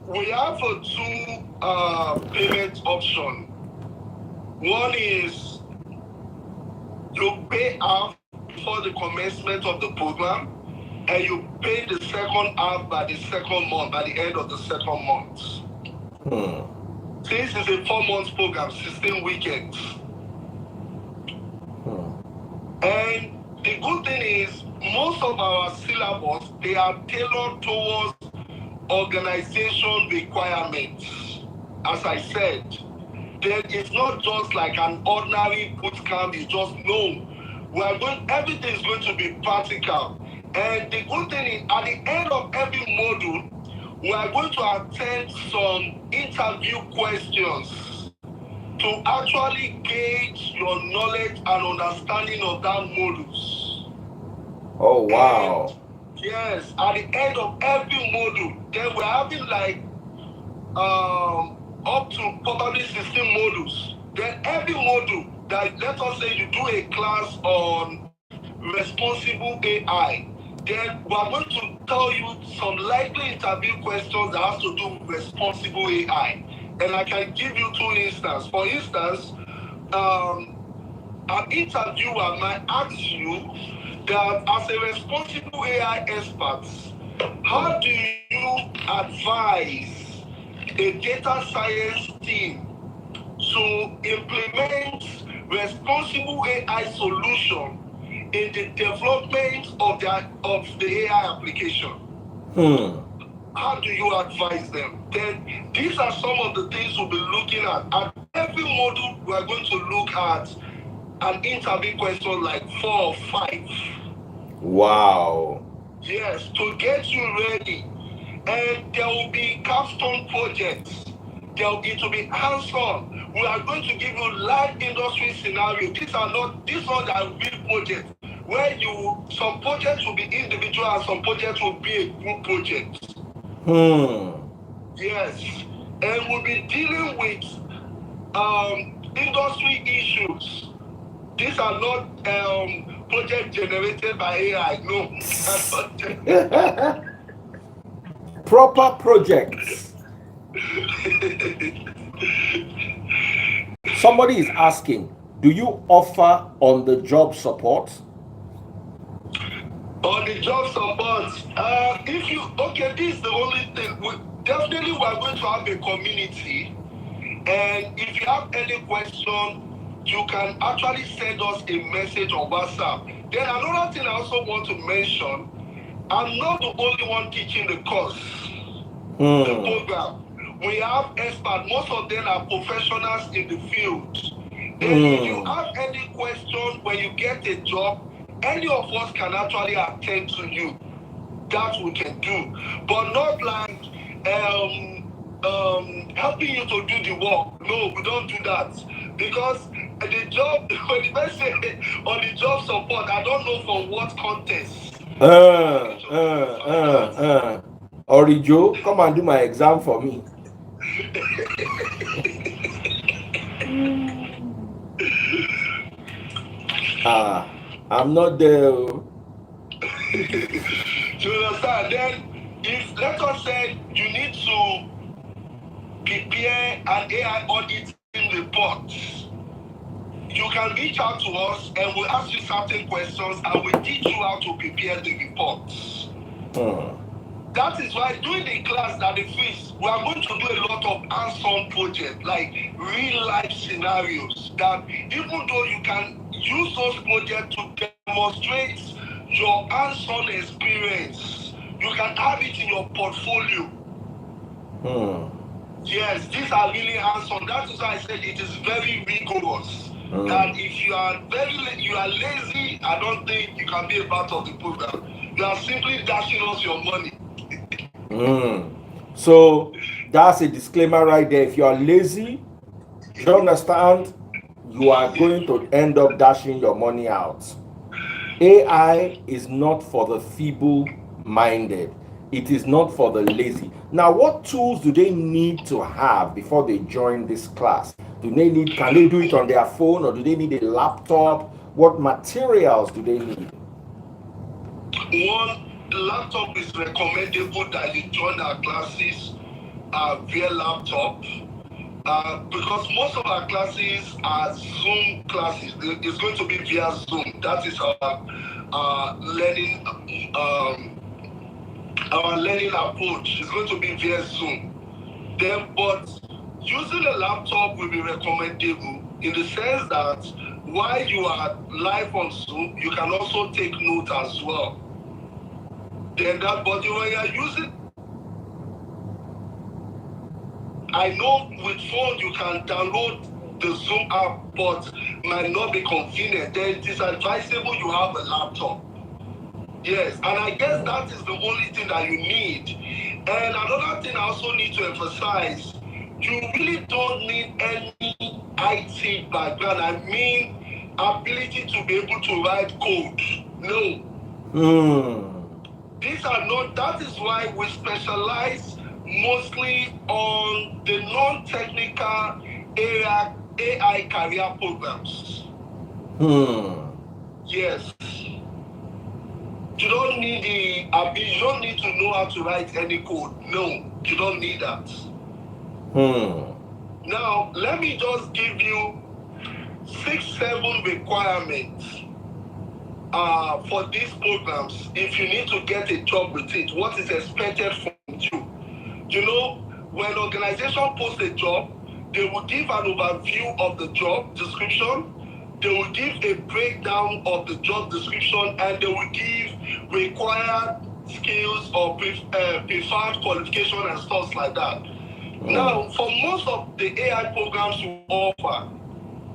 We have a 2 payment option. One is you pay half for the commencement of the program, and you pay the second half by the second month, by the end of the second month. This is a 4-month program, 16 weekends. And the good thing is, most of our syllabus, they are tailored towards organization requirements. As I said, then it's not just like an ordinary boot camp. It's just everything is going to be practical. And the good thing is, at the end of every module, we are going to attend some interview questions to actually gauge your knowledge and understanding of that modules. Oh, wow. And yes, at the end of every module, then we're having like up to probably 16 modules. Then every module, that let us say you do a class on responsible AI, then we're going to tell you some likely interview questions that have to do with responsible AI. And I can give you 2 instances. For instance, an interviewer might ask you that as a responsible AI expert, how do you advise a data science team to implement responsible AI solution in the development of the AI application? How do you advise them? Then these are some of the things we'll be looking at. At every module, we are going to look at an interview question like 4 or 5. Wow. Yes, to get you ready. and there will be capstone projects. It will be hands-on. We are going to give you live industry scenario. These ones are real projects where some projects will be individual and some projects will be a group project. Yes, and we'll be dealing with industry issues. These are not projects generated by AI. No, proper projects. Somebody is asking, do you offer on-the-job support? On the job support, this is the only thing. Definitely, we are going to have a community, and if you have any question, you can actually send us a message on WhatsApp. Then another thing I also want to mention, I'm not the only one teaching the course, the program. We have experts. Most of them are professionals in the field. And if you have any question when you get a job, any of us can actually attend to you. That we can do, but not like helping you to do the work. No, we don't do that, because the job, when the person on the job support, I don't know for what context. Orijo, come and do my exam for me. I'm not there. You understand? Then, if let us say you need to prepare an AI auditing report, you can reach out to us and we'll ask you certain questions and we'll teach you how to prepare the reports. That is why during the class that the fees, we are going to do a lot of hands-on projects, like real life scenarios, that even though you can use those projects to demonstrate your hands-on experience, you can have it in your portfolio. Yes, these are really hands-on. That is why I said it is very rigorous. That if you are lazy, I don't think you can be a part of the program. You are simply dashing us your money. So that's a disclaimer right there. If you are lazy, you understand, you are going to end up dashing your money out. AI is not for the feeble-minded. It is not for the lazy. Now, what tools do they need to have before they join this class? Can they do it on their phone, or do they need a laptop? What materials do they need? One, laptop is recommendable that you join our classes via laptop. Because most of our classes are Zoom classes. It's going to be via Zoom. That is our learning approach. It's going to be via Zoom. But using a laptop will be recommendable in the sense that while you are live on Zoom, you can also take notes as well. But when you are using, I know with phone you can download the Zoom app, but might not be convenient. Then it is advisable you have a laptop. Yes, and I guess that is the only thing that you need. And another thing I also need to emphasize, you really don't need any IT background. I mean, ability to be able to write code. No. That is why we specialize mostly on the non-technical AI career programs. Yes. You don't need you don't need to know how to write any code. No, you don't need that. Now, let me just give you 6-7 requirements for these programs. If you need to get a job with it, what is expected from you? You know, when an organization posts a job, they will give an overview of the job description. They will give a breakdown of the job description, and they will give required skills or preferred qualification and stuff like that. Now, for most of the AI programs we offer,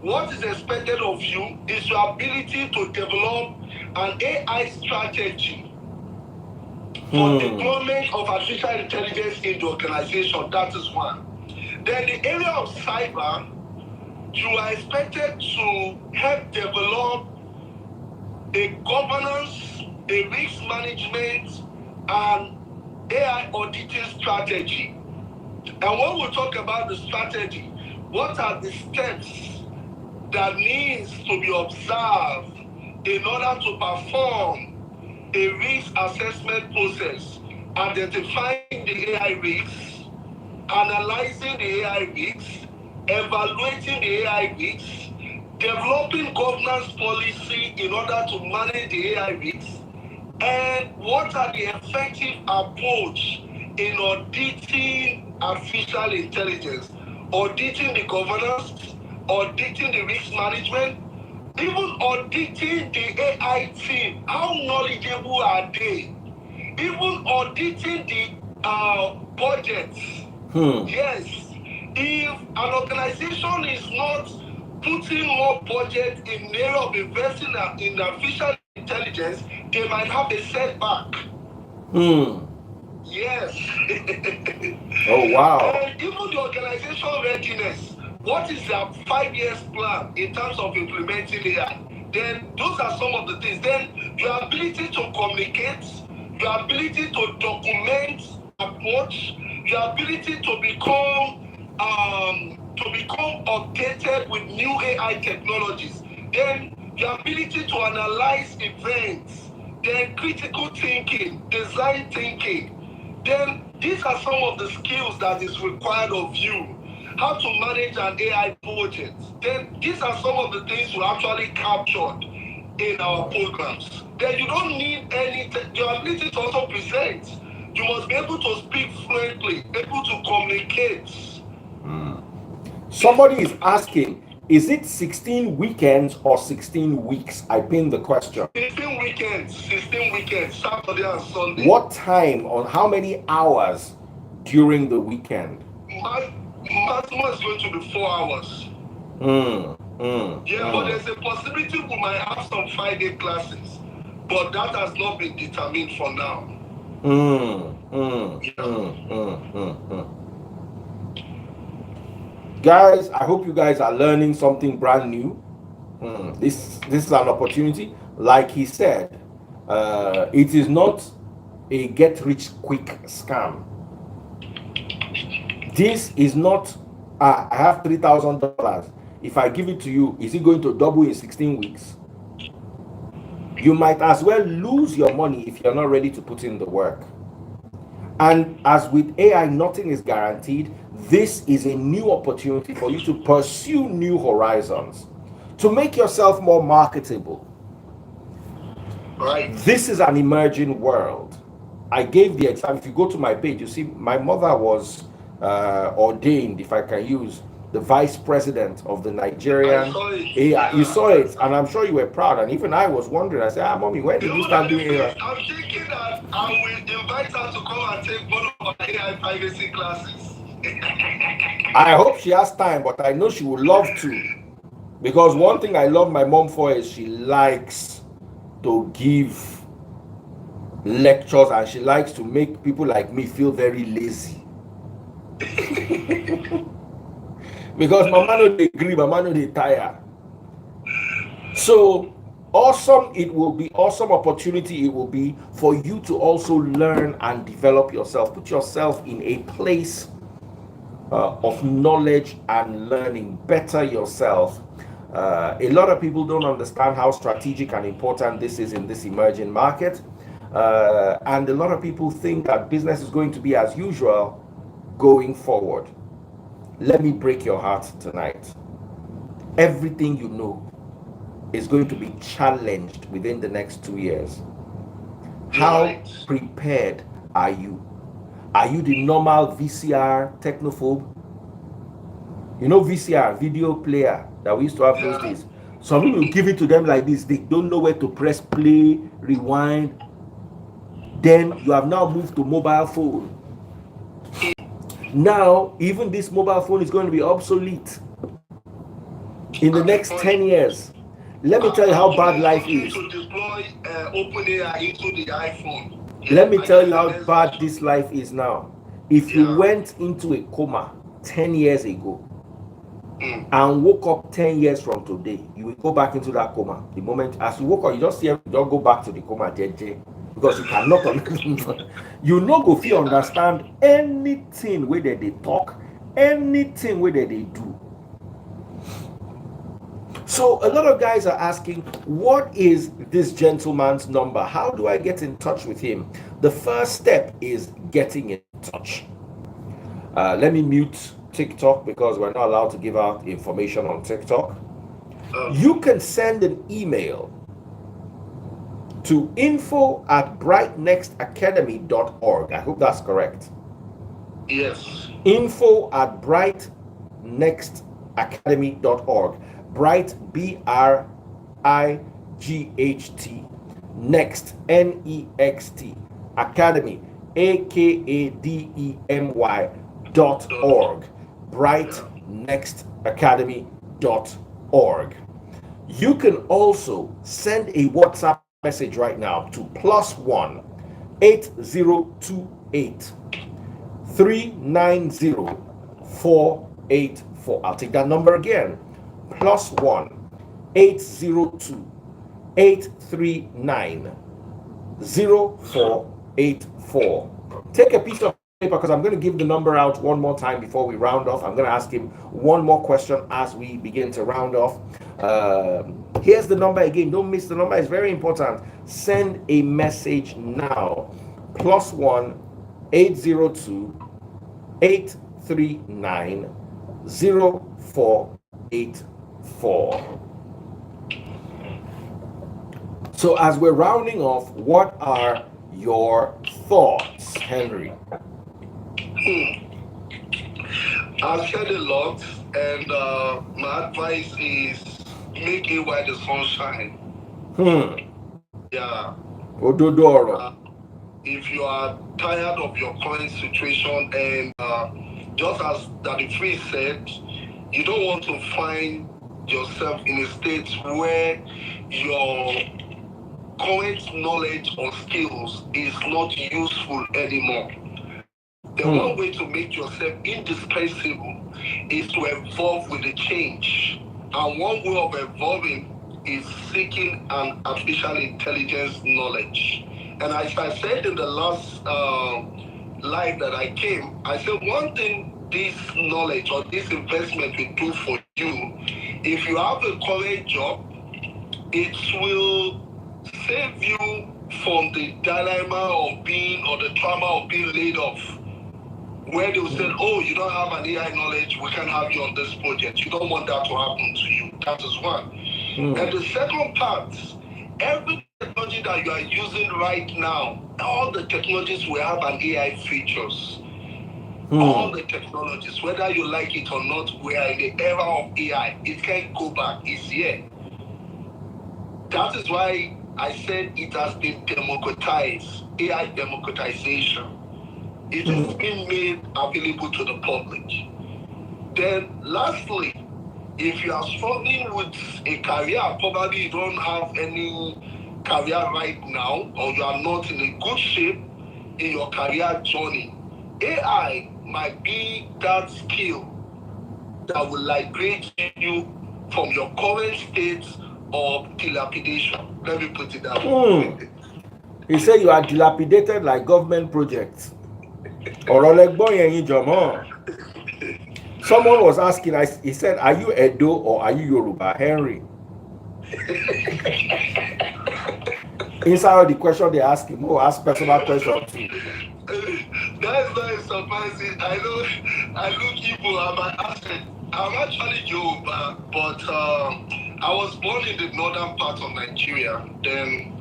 what is expected of you is your ability to develop an AI strategy for deployment of artificial intelligence in the organization. That is one. Then the area of cyber, you are expected to help develop a governance, a risk management, and AI auditing strategy. And when we talk about the strategy, what are the steps that needs to be observed in order to perform a risk assessment process, identifying the AI risks, analyzing the AI risks, evaluating the AI risks, developing governance policy in order to manage the AI risks, and what are the effective approach in auditing artificial intelligence, auditing the governance, auditing the risk management, even auditing the AI team. How knowledgeable are they? Even auditing the budgets. Yes, if an organization is not putting more budget in the area of investing in artificial intelligence, they might have a setback. Yes. Oh, wow. And even the organization readiness, what is their 5 years plan in terms of implementing AI? Then those are some of the things. Then your ability to communicate, your ability to document approach, your ability to become updated with new AI technologies, then your ability to analyze events, then critical thinking, design thinking. Then these are some of the skills that is required of you. How to manage an AI project. Then these are some of the things we actually captured in our programs. Then you don't need your ability to also present. You must be able to speak fluently, able to communicate. Somebody is asking, is it 16 weekends or 16 weeks? I pinned the question. 16 weekends, Saturday and Sunday. What time, on how many hours during the weekend? Maximum is going to be 4 hours. But there's a possibility we might have some 5-day classes, but that has not been determined for now. Guys, I hope you guys are learning something brand new. This is an opportunity. Like he said, it is not a get-rich-quick scam. This is not, I have $3,000. If I give it to you, is it going to double in 16 weeks? You might as well lose your money if you're not ready to put in the work. And as with AI, nothing is guaranteed. This is a new opportunity for you to pursue new horizons, to make yourself more marketable. Right. This is an emerging world. I gave the example. If you go to my page, you see my mother was ordained, if I can use, the vice president of the Nigerian AI. You saw it, and I'm sure you were proud. And even I was wondering. I said, Mommy, when did you start doing AI? I'm thinking that I will invite her to come and take one of my AI privacy classes. I hope she has time, but I know she would love to. Because one thing I love my mom for is she likes to give lectures, and she likes to make people like me feel very lazy. Because mama no dey agree, mama no dey tire. So awesome, it will be awesome opportunity. It will be for you to also learn and develop yourself. Put yourself in a place of knowledge and learning. Better yourself. A lot of people don't understand how strategic and important this is in this emerging market. And a lot of people think that business is going to be as usual going forward. Let me break your heart tonight. Everything you know is going to be challenged within the next 2 years. How prepared are you? Are you the normal VCR technophobe? You know VCR, video player, that we used to have those days. Some people give it to them like this. They don't know where to press play, rewind. Then you have now moved to mobile phone. Now, even this mobile phone is going to be obsolete in the next 10 years. Let me tell you how bad life is. To deploy OpenAI into the iPhone. Let Yeah, me I tell guess you the how next bad question. this life is now. If you Yeah. went into a coma 10 years ago Mm. and woke up 10 years from today, you will go back into that coma. The moment as you woke up, you just see you don't go back to the coma, JJ, because you cannot you no go feel Yeah. understand anything where they talk, anything where they do. So a lot of guys are asking, what is this gentleman's number? How do I get in touch with him? The first step is getting in touch. Let me mute TikTok because we're not allowed to give out information on TikTok. Okay. You can send an email to info@brightnextacademy.org. I hope that's correct. Yes. Info@brightnextacademy.org. Bright, BRIGHT. Next, NEXT. Academy, AKADEMY.org. Yeah. Brightnextacademy.org. You can also send a WhatsApp message right now to +1 8028 390 484. I'll take that number again. +1 802 839 0484. Take a piece of paper because I'm going to give the number out one more time before we round off. I'm going to ask him one more question as we begin to round off. Here's the number again. Don't miss the number, it's very important. Send a message now. +1 802 839 0484. So, as we're rounding off, what are your thoughts, Henry? Hmm. I've said a lot, and my advice is make it while the sun shine. Yeah. Ododoro. Uh, if you are tired of your current situation, and just as Daddy Free said, you don't want to find yourself in a state where your current knowledge or skills is not useful anymore. The one way to make yourself indispensable is to evolve with the change. And one way of evolving is seeking an artificial intelligence knowledge. And as I said in the last live that I came, I said one thing this knowledge or this investment will do for you, if you have a current job, it will save you from the dilemma of being or the trauma of being laid off, where they will say, oh, you don't have an AI knowledge, we can't have you on this project. You don't want that to happen to you. That is one. And the second part, every technology that you are using right now, all the technologies will have an AI features. All the technologies, whether you like it or not, we are in the era of AI. It can't go back. It's here. That is why I said it has been democratized, AI democratization. It is being made available to the public. Then lastly, if you are struggling with a career, probably you don't have any career right now, or you are not in a good shape in your career journey, AI might be that skill that will liberate you from your current state of dilapidation. Let me put it that way. He said you are dilapidated like government projects. Ọ̀rọ̀ yẹn yín jọ̀mọ́. Someone was asking, he said, are you Edo or are you Yoruba? Henry. Inside of the question they ask him, ask personal question too. That's not surprising. I look Igbo at my accent. I'm actually Yoruba, but I was born in the northern part of Nigeria. Then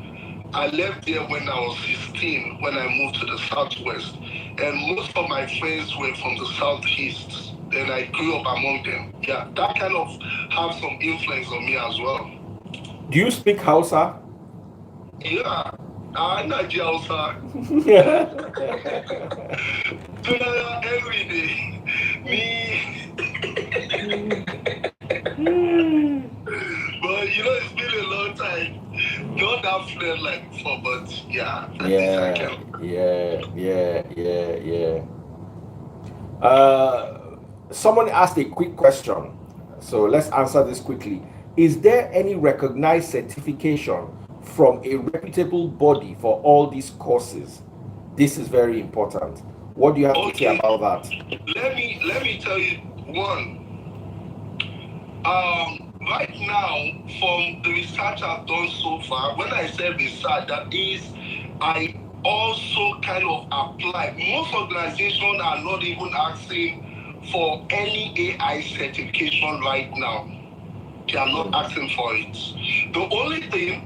I left there when I was 16, when I moved to the southwest. And most of my friends were from the southeast. Then I grew up among them. Yeah, that kind of have some influence on me as well. Do you speak Hausa? Yeah, I'm not Hausa. Every day. Me. But it's been a long time. Not that fluent like before, but yeah, I think I can. yeah. Someone asked a quick question, so let's answer this quickly. Is there any recognized certification from a reputable body for all these courses? This is very important. What do you have to say about that? Let me tell you one. Right now, from the research I've done so far, when I say research, that is, I also kind of apply. Most organizations are not even asking for any AI certification right now. They are not asking for it. The only thing,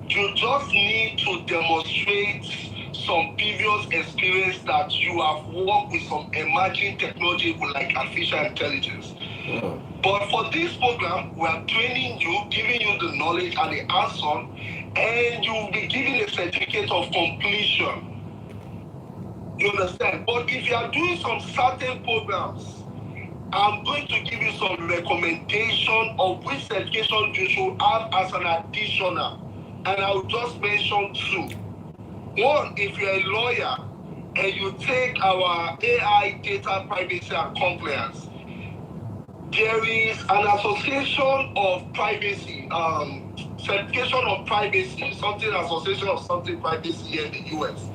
you just need to demonstrate some previous experience that you have worked with some emerging technology like artificial intelligence. But for this program, we are training you, giving you the knowledge and the hands-on, and you will be given a certificate of completion. You understand? But if you are doing some certain programs, I'm going to give you some recommendation of which certification you should have as an additional. And I will just mention two. One, if you're a lawyer and you take our AI data privacy and compliance, there is an association of privacy, certification of privacy, something association of something privacy here in the US.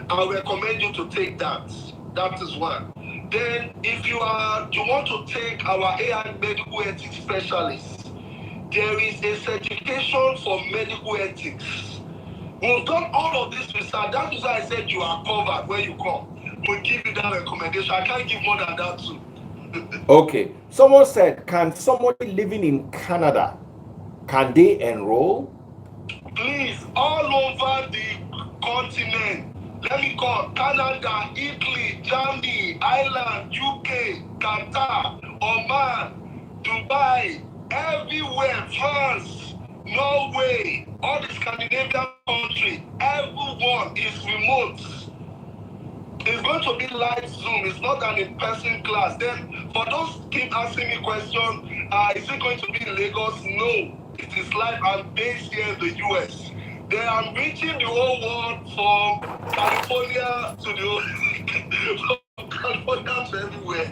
I recommend you to take that. That is one. Then, if you want to take our AI medical ethics specialist, there is a certification for medical ethics. We've done all of this research. That is why I said you are covered when you come. We'll give you that recommendation. I can't give more than that too. Okay. Someone said, can somebody living in Canada, can they enroll? Please, all over the continent, let me call Canada, Italy, Germany, Ireland, UK, Qatar, Oman, Dubai, everywhere, France, Norway, all the Scandinavian countries, everyone is remote. It's going to be live Zoom. It's not an in-person class. Then, for those keep asking me questions, is it going to be in Lagos? No. It is live. I'm based here in the US. Then I'm reaching the whole world from California to the from California to everywhere.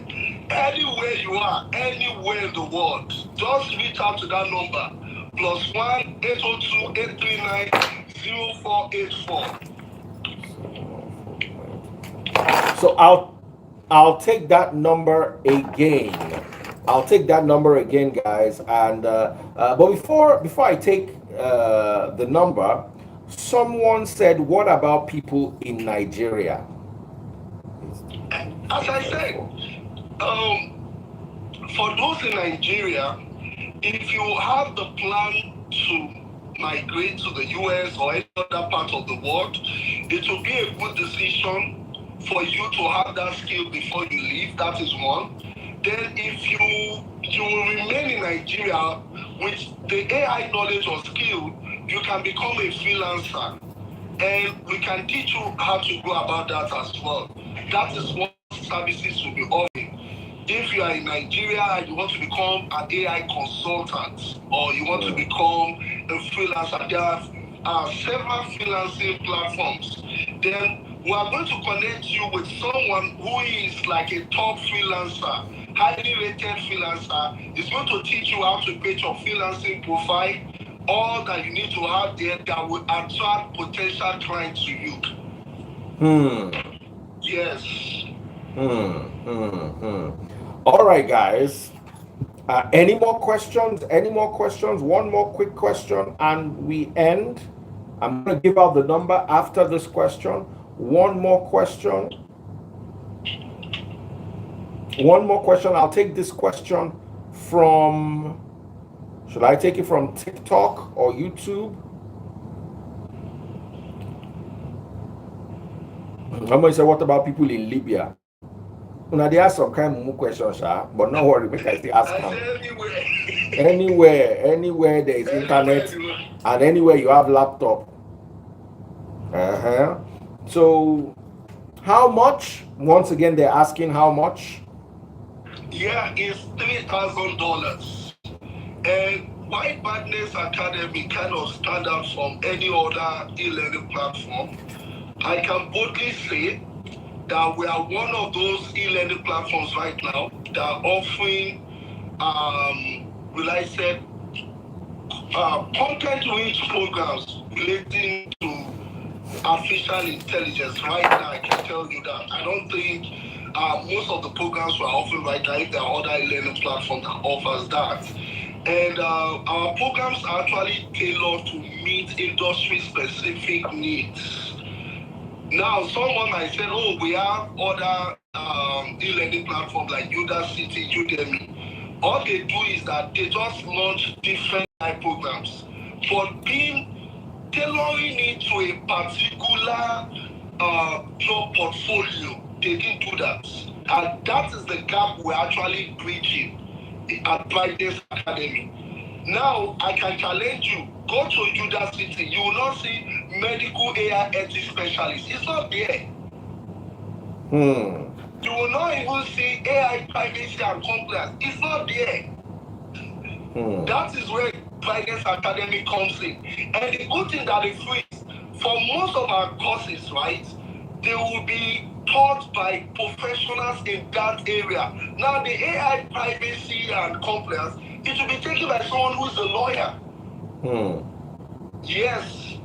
Anywhere you are, anywhere in the world, just reach out to that number. +1 802 839 0484. So I'll take that number again. I'll take that number again, guys. And but before I take the number, someone said, "What about people in Nigeria?" As I said, for those in Nigeria, if you have the plan to migrate to the US or any other part of the world, it will be a good decision for you to have that skill before you leave. That is one. Then if you will remain in Nigeria with the AI knowledge or skill, you can become a freelancer. And we can teach you how to go about that as well. That is what services will be offering. If you are in Nigeria and you want to become an AI consultant or you want to become a freelancer, there are several freelancing platforms. Then we are going to connect you with someone who is like a top freelancer, highly rated freelancer. Is going to teach you how to create your freelancing profile, all that you need to have there that will attract potential clients to you. Yes. All right, guys. Any more questions? Any more questions? One more quick question and we end. I'm going to give out the number after this question. One more question. One more question. I'll take this question from, should I take it from TikTok or YouTube? Somebody said, what about people in Libya? Now they ask some kind of questions, but no worry, make I still ask them. Anywhere there is internet and anywhere you have laptop. So how much? Once again, they're asking how much? Yeah, it's $3,000. And White Badness Academy kind of stand out from any other e-learning platform. I can boldly say that we are one of those e-learning platforms right now that are offering, will I say, content-rich programs relating to artificial intelligence. Right now, I can tell you that I don't think most of the programs we're offering right now, if there are other learning platforms that offers that. And our programs are actually tailored to meet industry-specific needs. Now, someone might say, oh, we have other e-learning platforms like Udacity, Udemy. All they do is that they just launch different type programs. But being tailoring it to a particular job portfolio, they didn't do that. And that is the gap we're actually bridging at Brightness Academy. Now, I can challenge you. Go to Udacity. You will not see medical AI ethics specialists. It's not there. You will not even see AI privacy and compliance. It's not there. That is where Brightness Academy comes in. And the good thing that is free, for most of our courses, right, they will be taught by professionals in that area. Now, the AI privacy and compliance, it will be taken by someone who is a lawyer. Yes.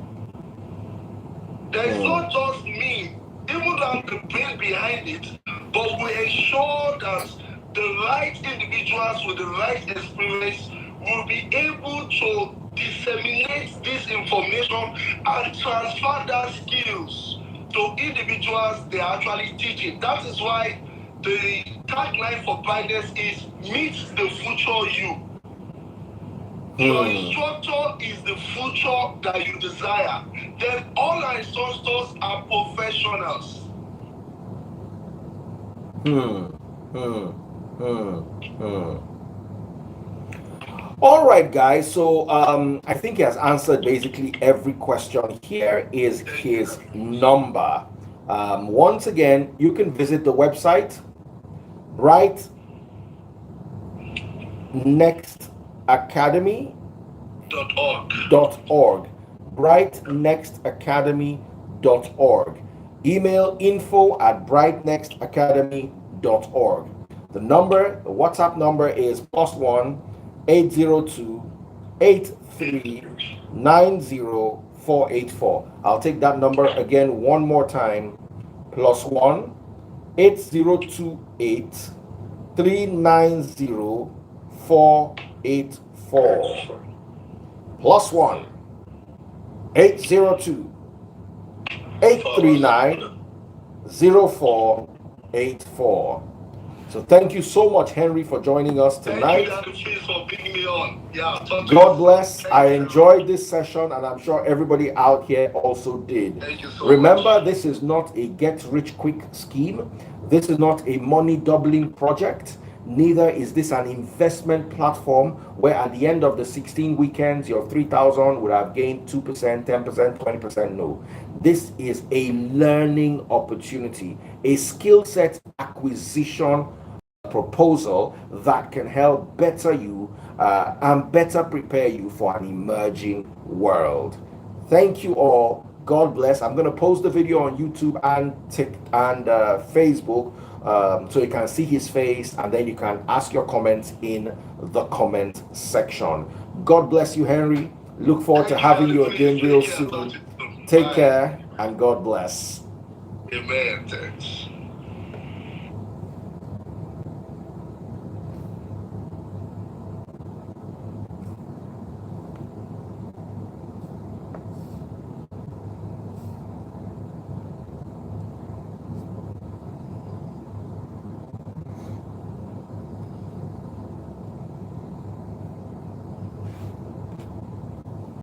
There is not just me, even though I'm the brain behind it, but we ensure that the right individuals with the right experience will be able to disseminate this information and transfer that skills to individuals they are actually teaching. That is why the tagline for Brightness is meet the future you. Your instructor is the future that you desire. Then all our instructors are professionals. All right, guys. So I think he has answered basically every question. Here is his number. Once again, you can visit the website, right? nextacademy.org. brightnextacademy.org. Email info@brightnextacademy.org. The number, the WhatsApp number is +1 802 8390484. I'll take that number again one more time. +1 8028 390484. +1 802 839 0484. So thank you so much, Henry, for joining us tonight. Thank you, for bringing me on. Yeah, God bless. I enjoyed this session, and I'm sure everybody out here also did. Thank you so Remember, much. this is not a get-rich-quick scheme. This is not a money-doubling project. Neither is this an investment platform where at the end of the 16 weekends, your 3,000 would have gained 2%, 10%, 20%. No. This is a learning opportunity, a skill set acquisition proposal that can help better you and better prepare you for an emerging world. Thank you all. God bless. I'm going to post the video on YouTube and Facebook, so you can see his face, and then you can ask your comments in the comment section. God bless you, Henry. Look forward to having you again real soon. Take care, and God bless. Amen. Thanks.